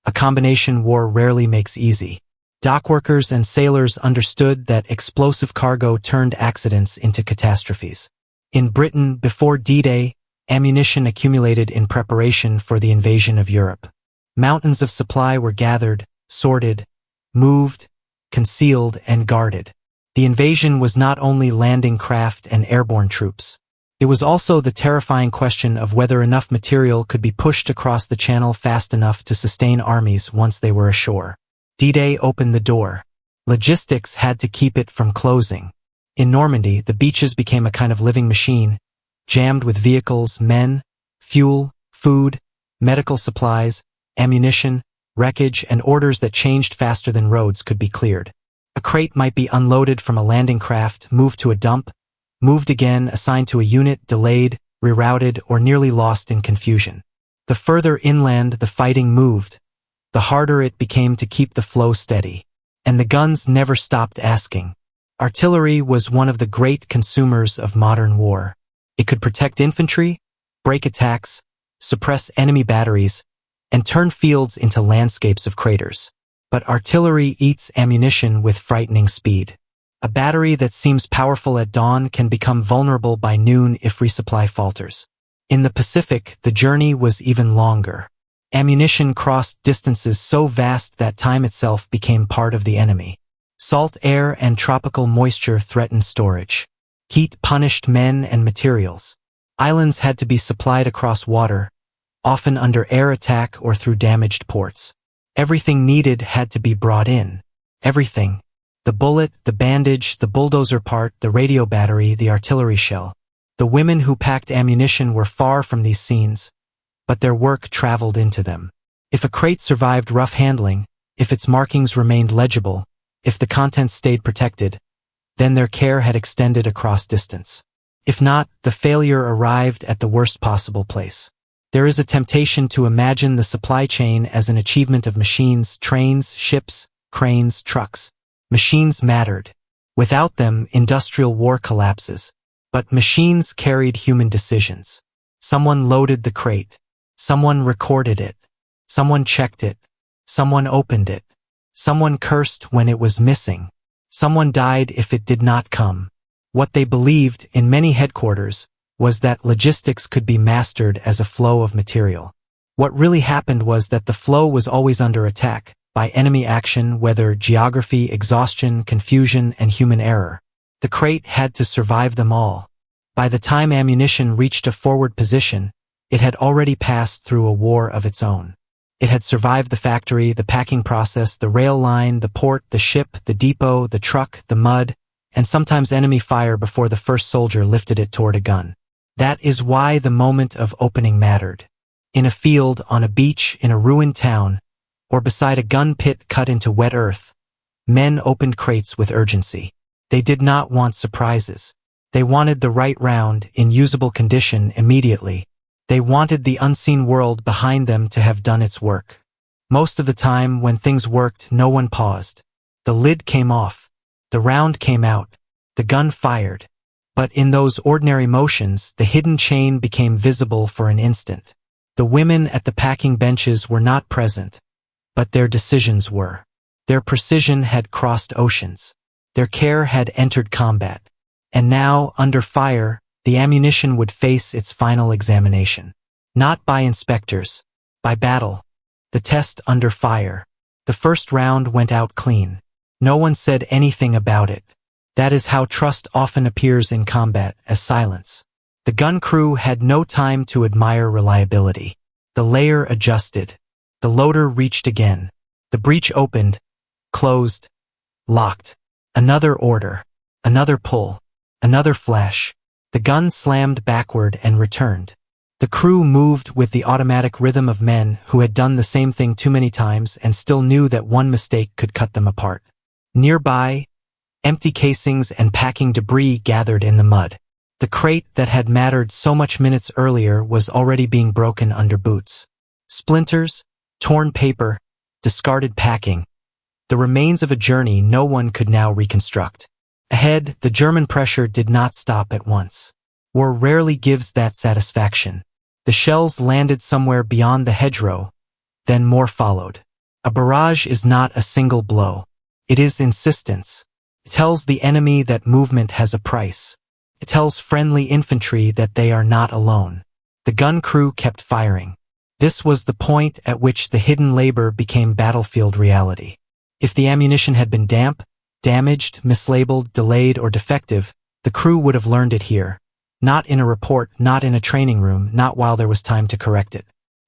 a combination war rarely makes easy. Dockworkers and sailors understood that explosive cargo turned accidents into catastrophes. In Britain, before D-Day, ammunition accumulated in preparation for the invasion of Europe. Mountains of supply were gathered, sorted, moved, concealed, and guarded. The invasion was not only landing craft and airborne troops. It was also the terrifying question of whether enough material could be pushed across the channel fast enough to sustain armies once they were ashore. D-Day opened the door. Logistics had to keep it from closing. In Normandy, the beaches became a kind of living machine, jammed with vehicles, men, fuel, food, medical supplies, ammunition, wreckage, and orders that changed faster than roads could be cleared. A crate might be unloaded from a landing craft, moved to a dump, moved again, assigned to a unit, delayed, rerouted, or nearly lost in confusion. The further inland the fighting moved, the harder it became to keep the flow steady. And the guns never stopped asking. Artillery was one of the great consumers of modern war. It could protect infantry, break attacks, suppress enemy batteries, and turn fields into landscapes of craters. But artillery eats ammunition with frightening speed. A battery that seems powerful at dawn can become vulnerable by noon if resupply falters. In the Pacific, the journey was even longer. Ammunition crossed distances so vast that time itself became part of the enemy. Salt air and tropical moisture threatened storage. Heat punished men and materials. Islands had to be supplied across water, often under air attack or through damaged ports. Everything needed had to be brought in. Everything. The bullet, the bandage, the bulldozer part, the radio battery, the artillery shell. The women who packed ammunition were far from these scenes, but their work traveled into them. If a crate survived rough handling, if its markings remained legible, if the contents stayed protected, then their care had extended across distance. If not, the failure arrived at the worst possible place. There is a temptation to imagine the supply chain as an achievement of machines, trains, ships, cranes, trucks. Machines mattered. Without them, industrial war collapses. But machines carried human decisions. Someone loaded the crate. Someone recorded it. Someone checked it. Someone opened it. Someone cursed when it was missing. Someone died if it did not come. What they believed, in many headquarters, was that logistics could be mastered as a flow of material. What really happened was that the flow was always under attack, by enemy action, whether geography, exhaustion, confusion, and human error. The crate had to survive them all. By the time ammunition reached a forward position, it had already passed through a war of its own. It had survived the factory, the packing process, the rail line, the port, the ship, the depot, the truck, the mud, and sometimes enemy fire before the first soldier lifted it toward a gun. That is why the moment of opening mattered. In a field, on a beach, in a ruined town, or beside a gun pit cut into wet earth, men opened crates with urgency. They did not want surprises. They wanted the right round, in usable condition, immediately. They wanted the unseen world behind them to have done its work. Most of the time, when things worked, no one paused. The lid came off. The round came out. The gun fired. But in those ordinary motions, the hidden chain became visible for an instant. The women at the packing benches were not present, but their decisions were. Their precision had crossed oceans. Their care had entered combat. And now, under fire, the ammunition would face its final examination. Not by inspectors, by battle. The test under fire. The first round went out clean. No one said anything about it. That is how trust often appears in combat, as silence. The gun crew had no time to admire reliability. The layer adjusted. The loader reached again. The breech opened, closed, locked. Another order. Another pull. Another flash. The gun slammed backward and returned. The crew moved with the automatic rhythm of men who had done the same thing too many times and still knew that one mistake could cut them apart. Nearby, empty casings and packing debris gathered in the mud. The crate that had mattered so much minutes earlier was already being broken under boots. Splinters, torn paper, discarded packing. The remains of a journey no one could now reconstruct. Ahead, the German pressure did not stop at once. War rarely gives that satisfaction. The shells landed somewhere beyond the hedgerow, then more followed. A barrage is not a single blow. It is insistence. It tells the enemy that movement has a price. It tells friendly infantry that they are not alone. The gun crew kept firing. This was the point at which the hidden labor became battlefield reality. If the ammunition had been damp, damaged, mislabeled, delayed, or defective, the crew would have learned it here. Not in a report, not in a training room, not while there was time to correct it.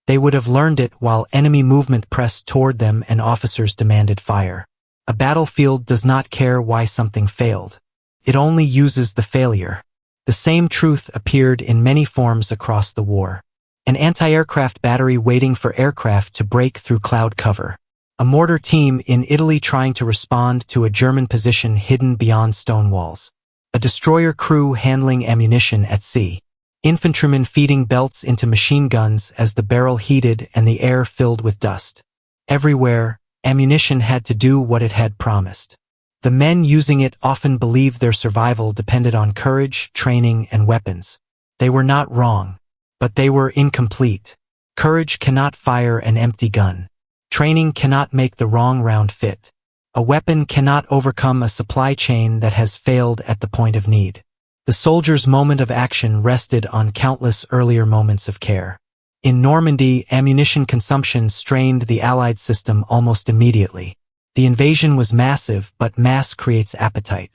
They would have learned it while enemy movement pressed toward them and officers demanded fire. A battlefield does not care why something failed. It only uses the failure. The same truth appeared in many forms across the war. An anti-aircraft battery waiting for aircraft to break through cloud cover. A mortar team in Italy trying to respond to a German position hidden beyond stone walls. A destroyer crew handling ammunition at sea. Infantrymen feeding belts into machine guns as the barrel heated and the air filled with dust. Everywhere, ammunition had to do what it had promised. The men using it often believed their survival depended on courage, training, and weapons. They were not wrong, but they were incomplete. Courage cannot fire an empty gun. Training cannot make the wrong round fit. A weapon cannot overcome a supply chain that has failed at the point of need. The soldier's moment of action rested on countless earlier moments of care. In Normandy, ammunition consumption strained the Allied system almost immediately. The invasion was massive, but mass creates appetite.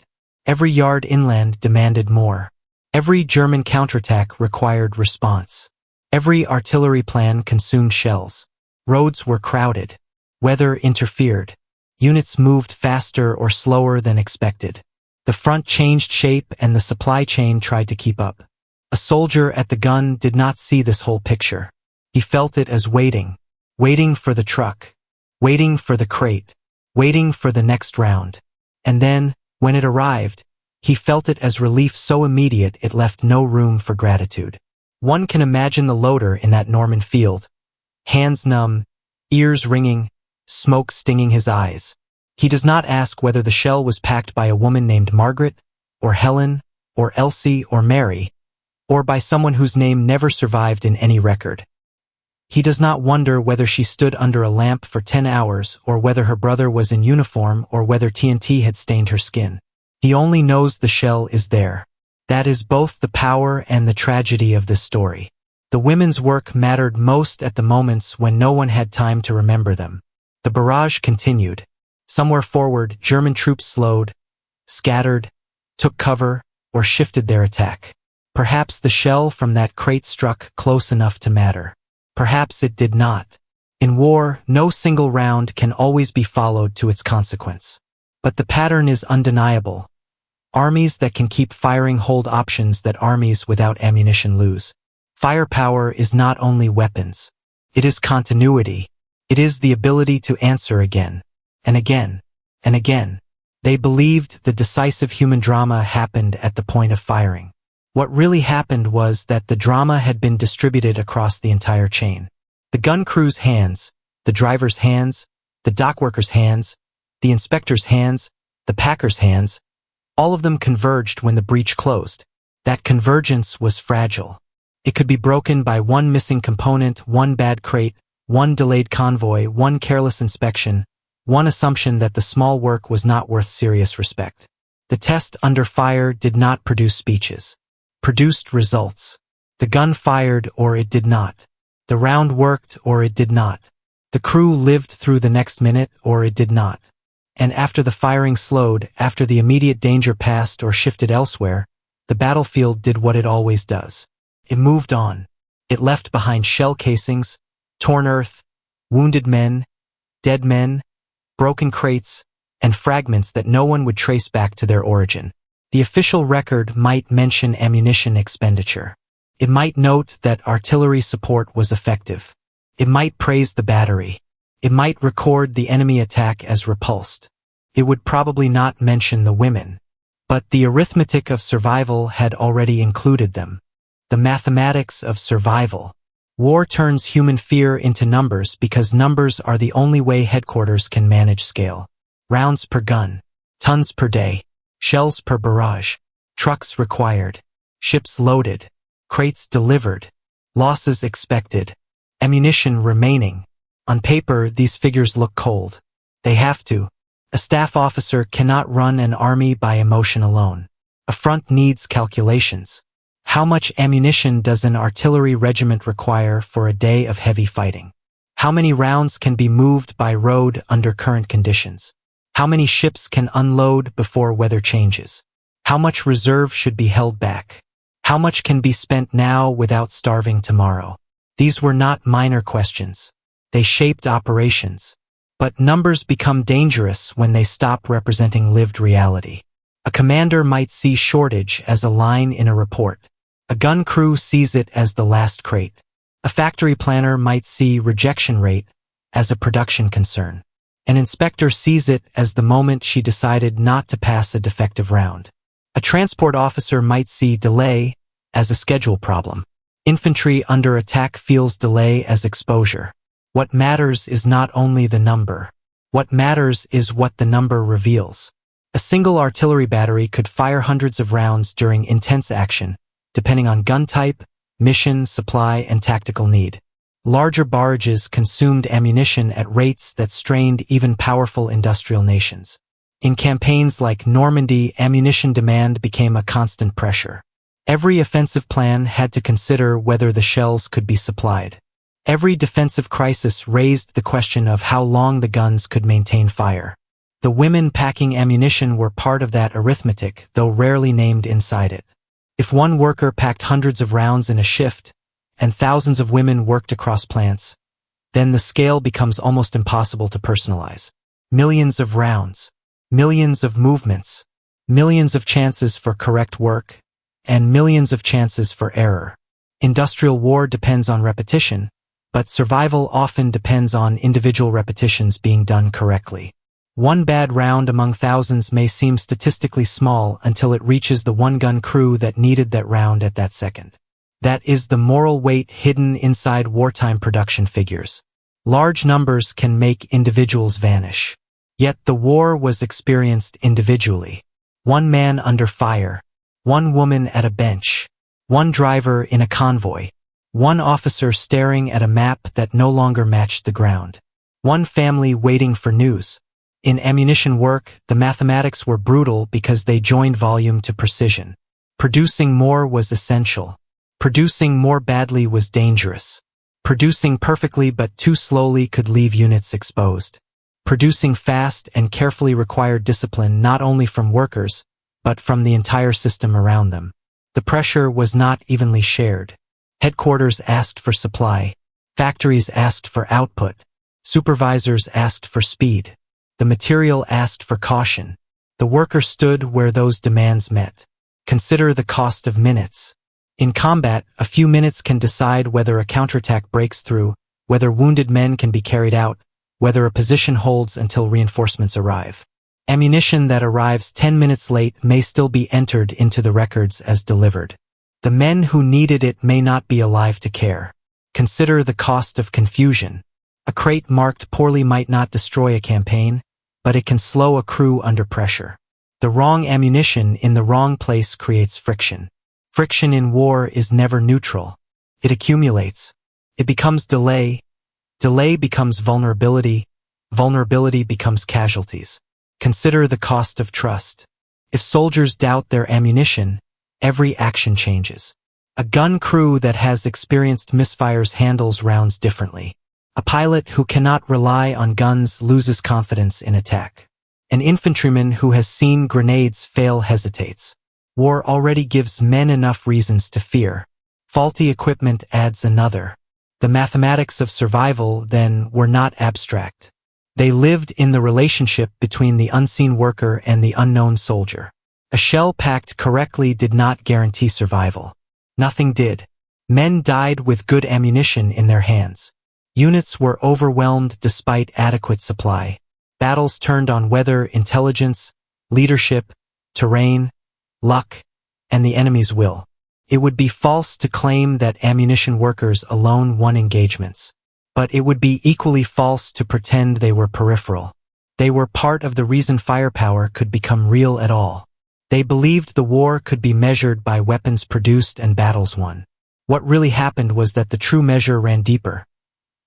Every yard inland demanded more. Every German counterattack required response. Every artillery plan consumed shells. Roads were crowded. Weather interfered. Units moved faster or slower than expected. The front changed shape and the supply chain tried to keep up. A soldier at the gun did not see this whole picture. He felt it as waiting. Waiting for the truck. Waiting for the crate. Waiting for the next round. And then, when it arrived, he felt it as relief so immediate it left no room for gratitude. One can imagine the loader in that Norman field. Hands numb, ears ringing, smoke stinging his eyes. He does not ask whether the shell was packed by a woman named Margaret, or Helen, or Elsie, or Mary, or by someone whose name never survived in any record. He does not wonder whether she stood under a lamp for 10 hours or whether her brother was in uniform or whether TNT had stained her skin. He only knows the shell is there. That is both the power and the tragedy of this story. The women's work mattered most at the moments when no one had time to remember them. The barrage continued. Somewhere forward, German troops slowed, scattered, took cover, or shifted their attack. Perhaps the shell from that crate struck close enough to matter. Perhaps it did not. In war, no single round can always be followed to its consequence. But the pattern is undeniable. Armies that can keep firing hold options that armies without ammunition lose. Firepower is not only weapons. It is continuity. It is the ability to answer again, and again, and again. They believed the decisive human drama happened at the point of firing. What really happened was that the drama had been distributed across the entire chain. The gun crew's hands, the driver's hands, the dockworker's hands, the inspector's hands, the packer's hands, all of them converged when the breach closed. That convergence was fragile. It could be broken by one missing component, one bad crate, one delayed convoy, one careless inspection, one assumption that the small work was not worth serious respect. The test under fire did not produce speeches. Produced results. The gun fired or it did not. The round worked or it did not. The crew lived through the next minute or it did not. And after the firing slowed, after the immediate danger passed or shifted elsewhere, the battlefield did what it always does. It moved on. It left behind shell casings, torn earth, wounded men, dead men, broken crates, and fragments that no one would trace back to their origin. The official record might mention ammunition expenditure. It might note that artillery support was effective. It might praise the battery. It might record the enemy attack as repulsed. It would probably not mention the women. But the arithmetic of survival had already included them. The mathematics of survival. War turns human fear into numbers because numbers are the only way headquarters can manage scale. Rounds per gun. Tons per day. Shells per barrage. Trucks required. Ships loaded. Crates delivered. Losses expected. Ammunition remaining. On paper, these figures look cold. They have to. A staff officer cannot run an army by emotion alone. A front needs calculations. How much ammunition does an artillery regiment require for a day of heavy fighting? How many rounds can be moved by road under current conditions? How many ships can unload before weather changes? How much reserve should be held back? How much can be spent now without starving tomorrow? These were not minor questions. They shaped operations. But numbers become dangerous when they stop representing lived reality. A commander might see shortage as a line in a report. A gun crew sees it as the last crate. A factory planner might see rejection rate as a production concern. An inspector sees it as the moment she decided not to pass a defective round. A transport officer might see delay as a schedule problem. Infantry under attack feels delay as exposure. What matters is not only the number. What matters is what the number reveals. A single artillery battery could fire hundreds of rounds during intense action, depending on gun type, mission, supply, and tactical need. Larger barrages consumed ammunition at rates that strained even powerful industrial nations. In campaigns like Normandy, ammunition demand became a constant pressure. Every offensive plan had to consider whether the shells could be supplied. Every defensive crisis raised the question of how long the guns could maintain fire. The women packing ammunition were part of that arithmetic, though rarely named inside it. If one worker packed hundreds of rounds in a shift, and thousands of women worked across plants, then the scale becomes almost impossible to personalize. Millions of rounds, millions of movements, millions of chances for correct work, and millions of chances for error. Industrial war depends on repetition, but survival often depends on individual repetitions being done correctly. One bad round among thousands may seem statistically small until it reaches the one-gun crew that needed that round at that second. That is the moral weight hidden inside wartime production figures. Large numbers can make individuals vanish. Yet the war was experienced individually. One man under fire. One woman at a bench. one driver in a convoy, one officer staring at a map that no longer matched the ground, one family waiting for news. In ammunition work, the mathematics were brutal because they joined volume to precision. Producing more was essential. Producing more badly was dangerous. Producing perfectly but too slowly could leave units exposed. Producing fast and carefully required discipline not only from workers, but from the entire system around them. The pressure was not evenly shared. Headquarters asked for supply. Factories asked for output. Supervisors asked for speed. The material asked for caution. The worker stood where those demands met. Consider the cost of minutes. In combat, a few minutes can decide whether a counterattack breaks through, whether wounded men can be carried out, whether a position holds until reinforcements arrive. Ammunition that arrives 10 minutes late may still be entered into the records as delivered. The men who needed it may not be alive to care. Consider the cost of confusion. A crate marked poorly might not destroy a campaign, but it can slow a crew under pressure. The wrong ammunition in the wrong place creates friction. Friction in war is never neutral. It accumulates. It becomes delay. Delay becomes vulnerability. Vulnerability becomes casualties. Consider the cost of trust. If soldiers doubt their ammunition, every action changes. A gun crew that has experienced misfires handles rounds differently. A pilot who cannot rely on guns loses confidence in attack. An infantryman who has seen grenades fail hesitates. War already gives men enough reasons to fear. Faulty equipment adds another. The mathematics of survival, then, were not abstract. They lived in the relationship between the unseen worker and the unknown soldier. A shell packed correctly did not guarantee survival. Nothing did. Men died with good ammunition in their hands. Units were overwhelmed despite adequate supply. Battles turned on weather, intelligence, leadership, terrain, luck, and the enemy's will. It would be false to claim that ammunition workers alone won engagements. But it would be equally false to pretend they were peripheral. They were part of the reason firepower could become real at all. They believed the war could be measured by weapons produced and battles won. What really happened was that the true measure ran deeper.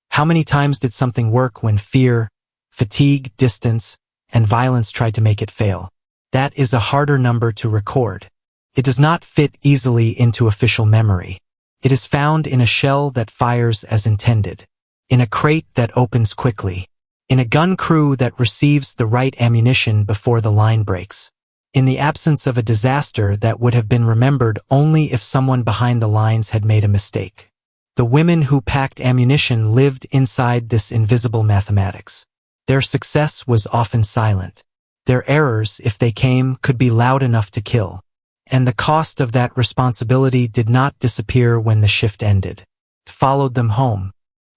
How many times did something work when fear, fatigue, distance, and violence tried to make it fail? That is a harder number to record. It does not fit easily into official memory. It is found in a shell that fires as intended, in a crate that opens quickly, in a gun crew that receives the right ammunition before the line breaks, in the absence of a disaster that would have been remembered only if someone behind the lines had made a mistake. The women who packed ammunition lived inside this invisible mathematics. Their success was often silent. Their errors, if they came, could be loud enough to kill. And the cost of that responsibility did not disappear when the shift ended. It followed them home.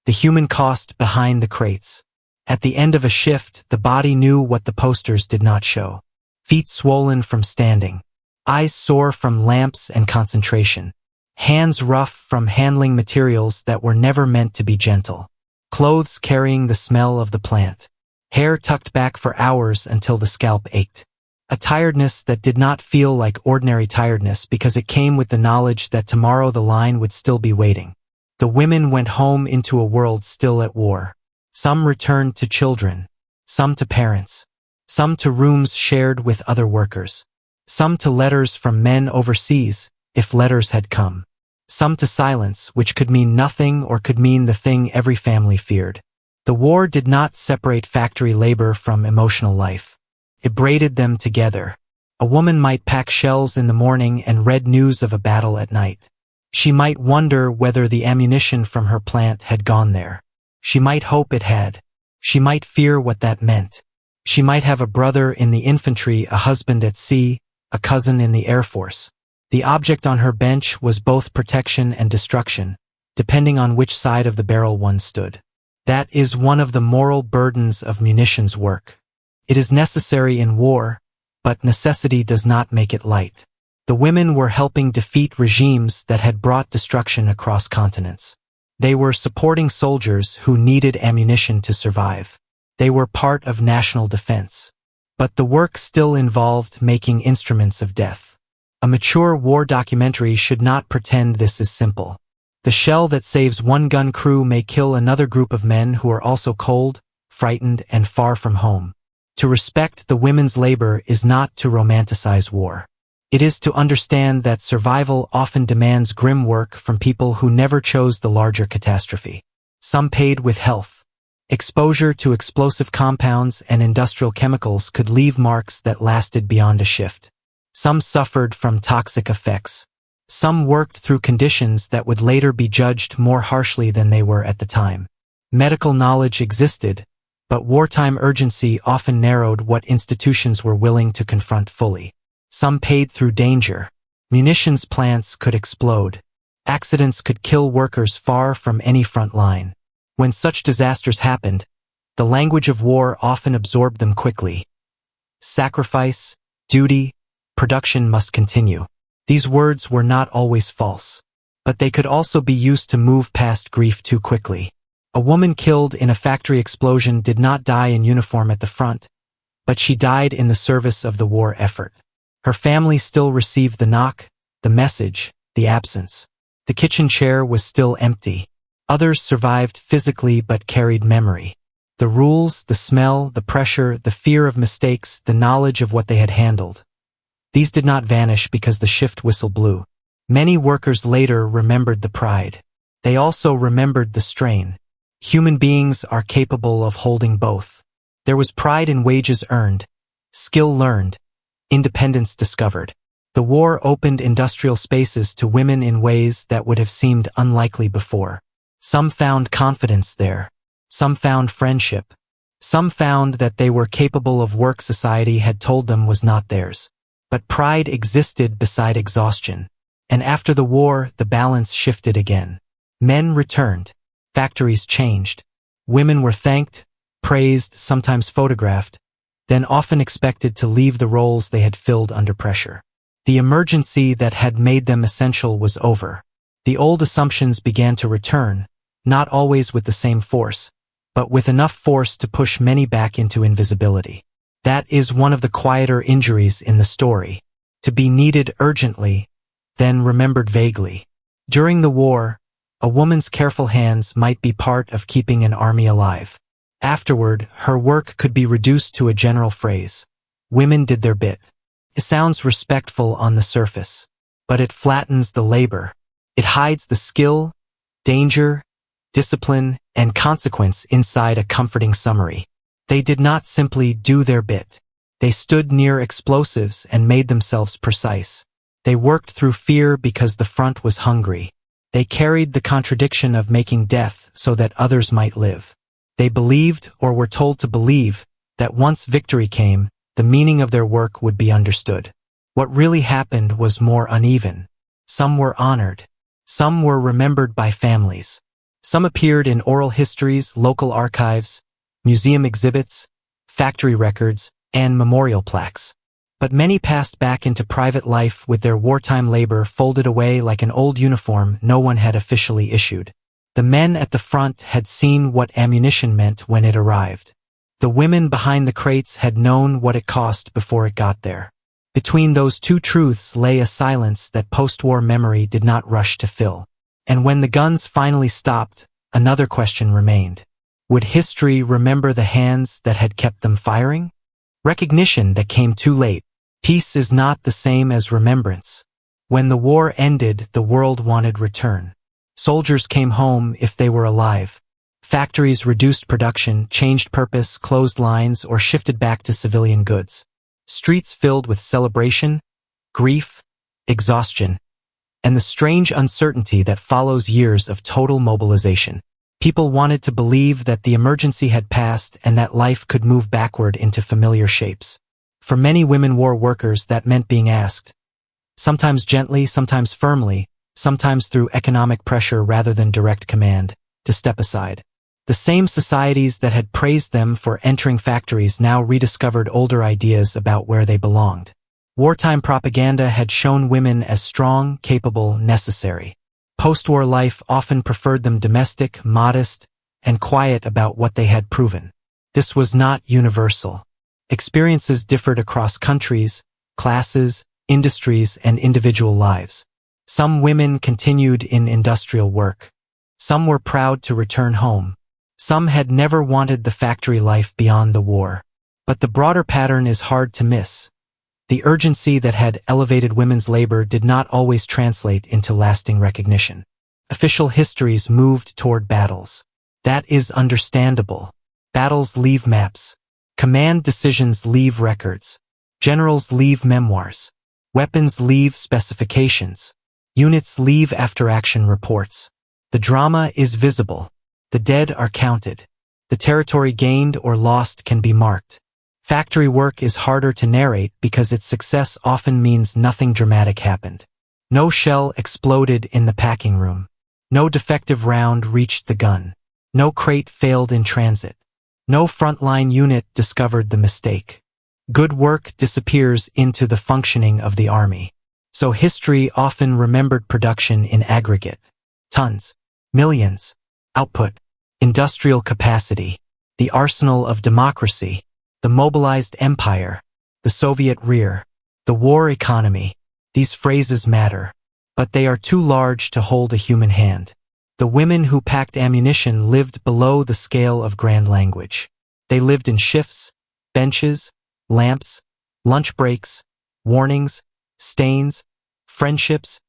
The human cost behind the crates. At the end of a shift, the body knew what the posters did not show. Feet swollen from standing. Eyes sore from lamps and concentration. Hands rough from handling materials that were never meant to be gentle. Clothes carrying the smell of the plant. Hair tucked back for hours until the scalp ached. A tiredness that did not feel like ordinary tiredness because it came with the knowledge that tomorrow the line would still be waiting. The women went home into a world still at war. Some returned to children. Some to parents. Some to rooms shared with other workers. Some to letters from men overseas, if letters had come. Some to silence, which could mean nothing or could mean the thing every family feared. The war did not separate factory labor from emotional life. It braided them together. A woman might pack shells in the morning and read news of a battle at night. She might wonder whether the ammunition from her plant had gone there. She might hope it had. She might fear what that meant. She might have a brother in the infantry, a husband at sea, a cousin in the Air Force. The object on her bench was both protection and destruction, depending on which side of the barrel one stood. That is one of the moral burdens of munitions work. It is necessary in war, but necessity does not make it light. The women were helping defeat regimes that had brought destruction across continents. They were supporting soldiers who needed ammunition to survive. They were part of national defense. But the work still involved making instruments of death. A mature war documentary should not pretend this is simple. The shell that saves one gun crew may kill another group of men who are also cold, frightened, and far from home. To respect the women's labor is not to romanticize war. It is to understand that survival often demands grim work from people who never chose the larger catastrophe. Some paid with health. Exposure to explosive compounds and industrial chemicals could leave marks that lasted beyond a shift. Some suffered from toxic effects. Some worked through conditions that would later be judged more harshly than they were at the time. Medical knowledge existed, but wartime urgency often narrowed what institutions were willing to confront fully. Some paid through danger. Munitions plants could explode. Accidents could kill workers far from any front line. When such disasters happened, the language of war often absorbed them quickly. Sacrifice, duty, production must continue. These words were not always false, but they could also be used to move past grief too quickly. A woman killed in a factory explosion did not die in uniform at the front, but she died in the service of the war effort. Her family still received the knock, the message, the absence. The kitchen chair was still empty. Others survived physically but carried memory. The rules, the smell, the pressure, the fear of mistakes, the knowledge of what they had handled. These did not vanish because the shift whistle blew. Many workers later remembered the pride. They also remembered the strain. Human beings are capable of holding both. There was pride in wages earned, skill learned, independence discovered. The war opened industrial spaces to women in ways that would have seemed unlikely before. Some found confidence there. Some found friendship. Some found that they were capable of work society had told them was not theirs. But pride existed beside exhaustion. And after the war, the balance shifted again. Men returned. Factories changed. Women were thanked, praised, sometimes photographed, then often expected to leave the roles they had filled under pressure. The emergency that had made them essential was over. The old assumptions began to return, not always with the same force, but with enough force to push many back into invisibility. That is one of the quieter injuries in the story. To be needed urgently, then remembered vaguely. During the war, a woman's careful hands might be part of keeping an army alive. Afterward, her work could be reduced to a general phrase. Women did their bit. It sounds respectful on the surface, but it flattens the labor. It hides the skill, danger, discipline, and consequence inside a comforting summary. They did not simply do their bit. They stood near explosives and made themselves precise. They worked through fear because the front was hungry. They carried the contradiction of making death so that others might live. They believed, or were told to believe, that once victory came, the meaning of their work would be understood. What really happened was more uneven. Some were honored. Some were remembered by families. Some appeared in oral histories, local archives, museum exhibits, factory records, and memorial plaques. But many passed back into private life with their wartime labor folded away like an old uniform no one had officially issued. The men at the front had seen what ammunition meant when it arrived. The women behind the crates had known what it cost before it got there. Between those two truths lay a silence that post-war memory did not rush to fill. And when the guns finally stopped, another question remained. Would history remember the hands that had kept them firing? Recognition that came too late. Peace is not the same as remembrance. When the war ended, the world wanted return. Soldiers came home if they were alive. Factories reduced production, changed purpose, closed lines, or shifted back to civilian goods. Streets filled with celebration, grief, exhaustion, and the strange uncertainty that follows years of total mobilization. People wanted to believe that the emergency had passed and that life could move backward into familiar shapes. For many women war workers, that meant being asked, sometimes gently, sometimes firmly, sometimes through economic pressure rather than direct command, to step aside. The same societies that had praised them for entering factories now rediscovered older ideas about where they belonged. Wartime propaganda had shown women as strong, capable, necessary. Post-war life often preferred them domestic, modest, and quiet about what they had proven. This was not universal. Experiences differed across countries, classes, industries, and individual lives. Some women continued in industrial work. Some were proud to return home. Some had never wanted the factory life beyond the war. But the broader pattern is hard to miss. The urgency that had elevated women's labor did not always translate into lasting recognition. Official histories moved toward battles. That is understandable. Battles leave maps. Command decisions leave records. Generals leave memoirs. Weapons leave specifications. Units leave after-action reports. The drama is visible. The dead are counted. The territory gained or lost can be marked. Factory work is harder to narrate because its success often means nothing dramatic happened. No shell exploded in the packing room. No defective round reached the gun. No crate failed in transit. No frontline unit discovered the mistake. Good work disappears into the functioning of the army. So history often remembered production in aggregate. Tons. Millions. Output. Industrial capacity. The arsenal of democracy. The mobilized empire. The Soviet rear. The war economy. These phrases matter. But they are too large to hold a human hand. The women who packed ammunition lived below the scale of grand language. They lived in shifts, benches, lamps, lunch breaks, warnings, stains, friendships,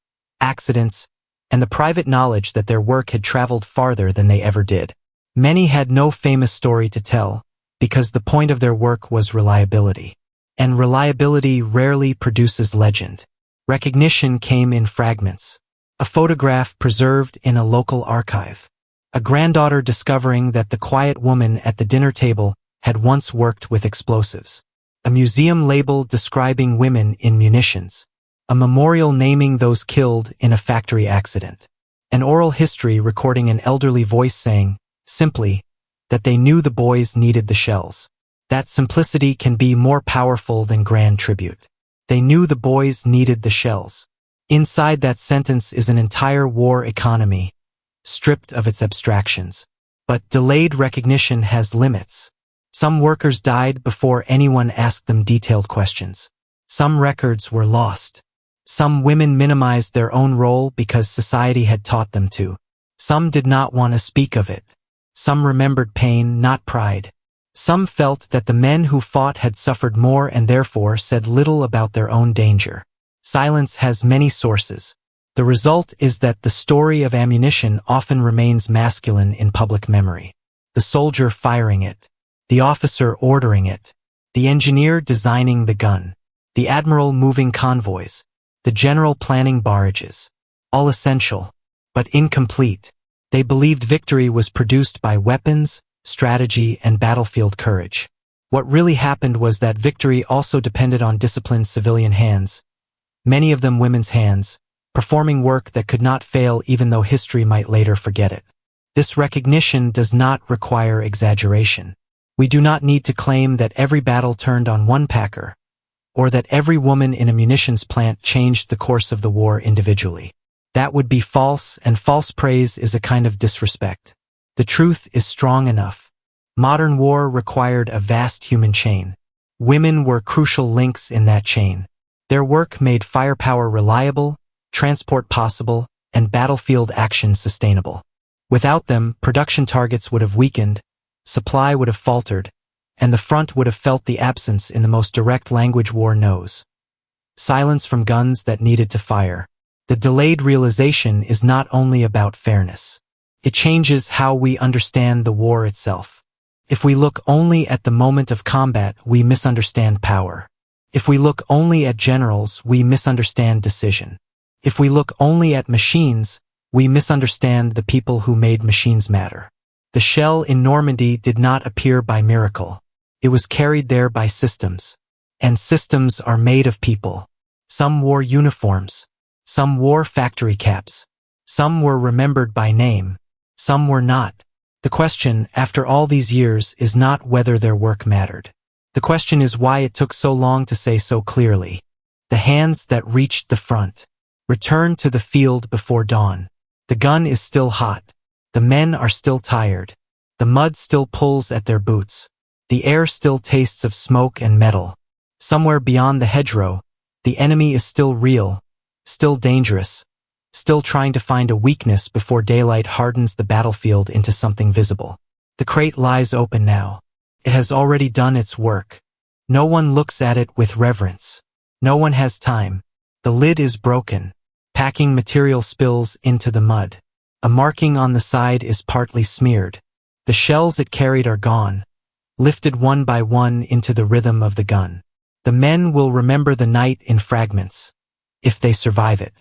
accidents, and the private knowledge that their work had traveled farther than they ever did. Many had no famous story to tell, because the point of their work was reliability. And reliability rarely produces legend. Recognition came in fragments. A photograph preserved in a local archive. A granddaughter discovering that the quiet woman at the dinner table had once worked with explosives. A museum label describing women in munitions. A memorial naming those killed in a factory accident. An oral history recording an elderly voice saying, simply, that they knew the boys needed the shells. That simplicity can be more powerful than grand tribute. They knew the boys needed the shells. Inside that sentence is an entire war economy, stripped of its abstractions. But delayed recognition has limits. Some workers died before anyone asked them detailed questions. Some records were lost. Some women minimized their own role because society had taught them to. Some did not want to speak of it. Some remembered pain, not pride. Some felt that the men who fought had suffered more and therefore said little about their own danger. Silence has many sources. The result is that the story of ammunition often remains masculine in public memory. The soldier firing it. The officer ordering it. The engineer designing the gun. The admiral moving convoys. The general planning barrages. All essential, but incomplete. They believed victory was produced by weapons, strategy, and battlefield courage. What really happened was that victory also depended on disciplined civilian hands, many of them women's hands, performing work that could not fail even though history might later forget it. This recognition does not require exaggeration. We do not need to claim that every battle turned on one packer, or that every woman in a munitions plant changed the course of the war individually. That would be false, and false praise is a kind of disrespect. The truth is strong enough. Modern war required a vast human chain. Women were crucial links in that chain. Their work made firepower reliable, transport possible, and battlefield action sustainable. Without them, production targets would have weakened, supply would have faltered, and the front would have felt the absence in the most direct language war knows. Silence from guns that needed to fire. The delayed realization is not only about fairness. It changes how we understand the war itself. If we look only at the moment of combat, we misunderstand power. If we look only at generals, we misunderstand decision. If we look only at machines, we misunderstand the people who made machines matter. The shell in Normandy did not appear by miracle. It was carried there by systems. And systems are made of people. Some wore uniforms. Some wore factory caps. Some were remembered by name. Some were not. The question, after all these years, is not whether their work mattered. The question is why it took so long to say so clearly. The hands that reached the front. Return to the field before dawn. The gun is still hot. The men are still tired. The mud still pulls at their boots. The air still tastes of smoke and metal. Somewhere beyond the hedgerow, The enemy is still real, still dangerous, still trying to find a weakness before daylight hardens the battlefield into something visible. The crate lies open now. It has already done its work. No one looks at it with reverence. No one has time. The lid is broken. Packing material spills into the mud. A marking on the side is partly smeared. The shells it carried are gone, lifted one by one into the rhythm of the gun. The men will remember the night in fragments, if they survive it.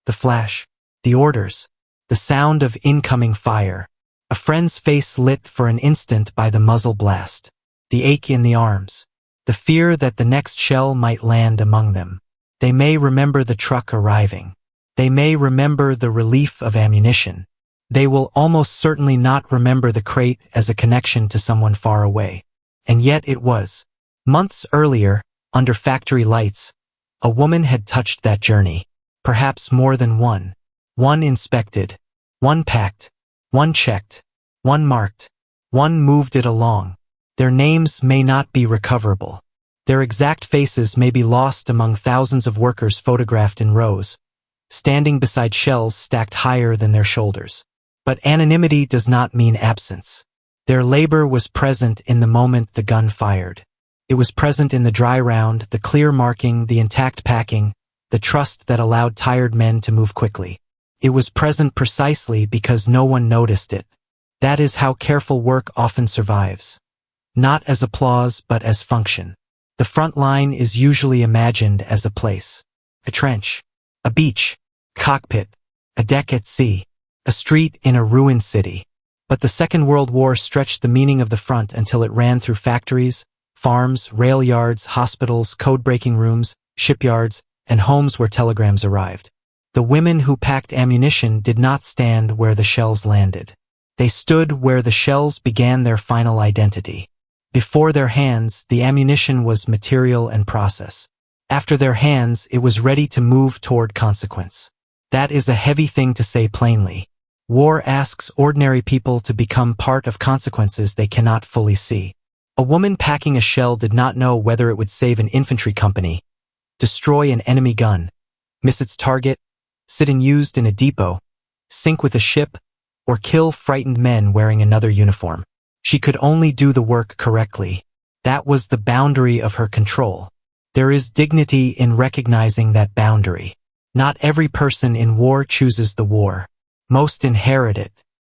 The flash, the orders, the sound of incoming fire. A friend's face lit for an instant by the muzzle blast. The ache in the arms. The fear that the next shell might land among them. They may remember the truck arriving. They may remember the relief of ammunition. They will almost certainly not remember the crate as a connection to someone far away. And yet it was. Months earlier, under factory lights, a woman had touched that journey. Perhaps more than one. One inspected. One packed. One checked. One marked. One moved it along. Their names may not be recoverable. Their exact faces may be lost among thousands of workers photographed in rows, standing beside shells stacked higher than their shoulders. But anonymity does not mean absence. Their labor was present in the moment the gun fired. It was present in the dry round, the clear marking, the intact packing, the trust that allowed tired men to move quickly. It was present precisely because no one noticed it. That is how careful work often survives. Not as applause, but as function. The front line is usually imagined as a place. A trench. A beach. Cockpit. A deck at sea. A street in a ruined city. But the Second World War stretched the meaning of the front until it ran through factories, farms, rail yards, hospitals, code-breaking rooms, shipyards, and homes where telegrams arrived. The women who packed ammunition did not stand where the shells landed. They stood where the shells began their final identity. Before their hands, the ammunition was material and process. After their hands, it was ready to move toward consequence. That is a heavy thing to say plainly. War asks ordinary people to become part of consequences they cannot fully see. A woman packing a shell did not know whether it would save an infantry company, destroy an enemy gun, miss its target, sit unused in a depot, sink with a ship, or kill frightened men wearing another uniform. She could only do the work correctly. That was the boundary of her control. There is dignity in recognizing that boundary. Not every person in war chooses the war. Most inherit it.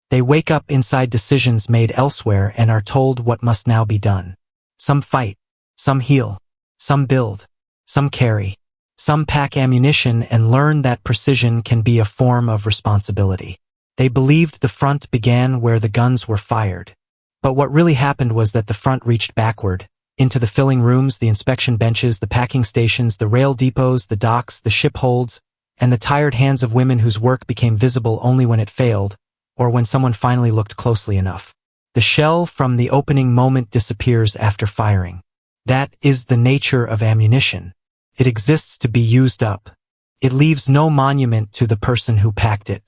They wake up inside decisions made elsewhere and are told what must now be done. Some fight, some heal, some build, some carry, some pack ammunition and learn that precision can be a form of responsibility. They believed the front began where the guns were fired. But what really happened was that the front reached backward, into the filling rooms, the inspection benches, the packing stations, the rail depots, the docks, the ship holds, and the tired hands of women whose work became visible only when it failed, or when someone finally looked closely enough. The shell from the opening moment disappears after firing. That is the nature of ammunition. It exists to be used up. It leaves no monument to the person who packed it.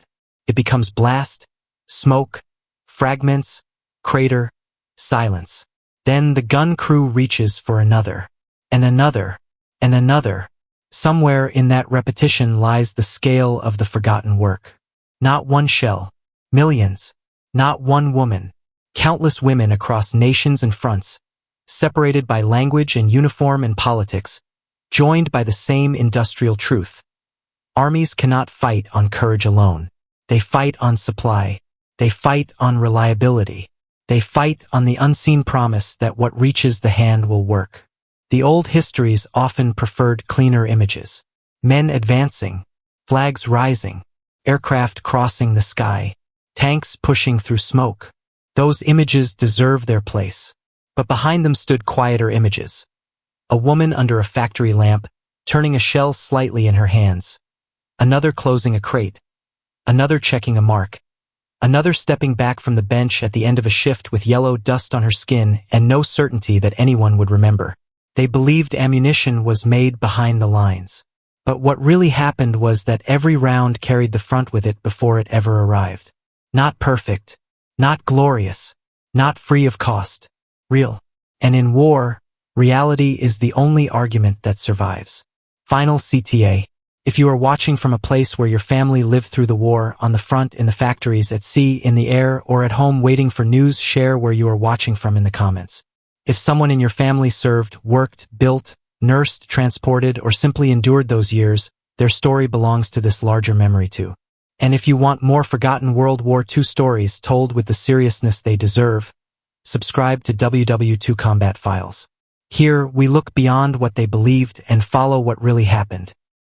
It becomes blast, smoke, fragments, crater, silence. Then the gun crew reaches for another, and another, and another. Somewhere in that repetition lies the scale of the forgotten work. Not one shell, millions. Not one woman, countless women across nations and fronts, separated by language and uniform and politics, joined by the same industrial truth. Armies cannot fight on courage alone. They fight on supply. They fight on reliability. They fight on the unseen promise that what reaches the hand will work. The old histories often preferred cleaner images. Men advancing, flags rising, aircraft crossing the sky, tanks pushing through smoke. Those images deserve their place. But behind them stood quieter images. A woman under a factory lamp, turning a shell slightly in her hands. Another closing a crate. Another checking a mark. Another stepping back from the bench at the end of a shift with yellow dust on her skin and no certainty that anyone would remember. They believed ammunition was made behind the lines. But what really happened was that every round carried the front with it before it ever arrived. Not perfect, not glorious, not free of cost. Real. And in war, reality is the only argument that survives. Final CTA. If you are watching from a place where your family lived through the war, on the front, in the factories, at sea, in the air, or at home waiting for news, share where you are watching from in the comments. If someone in your family served, worked, built, nursed, transported, or simply endured those years, their story belongs to this larger memory too. And if you want more forgotten World War II stories told with the seriousness they deserve, subscribe to WW2 Combat Files. Here, we look beyond what they believed and follow what really happened.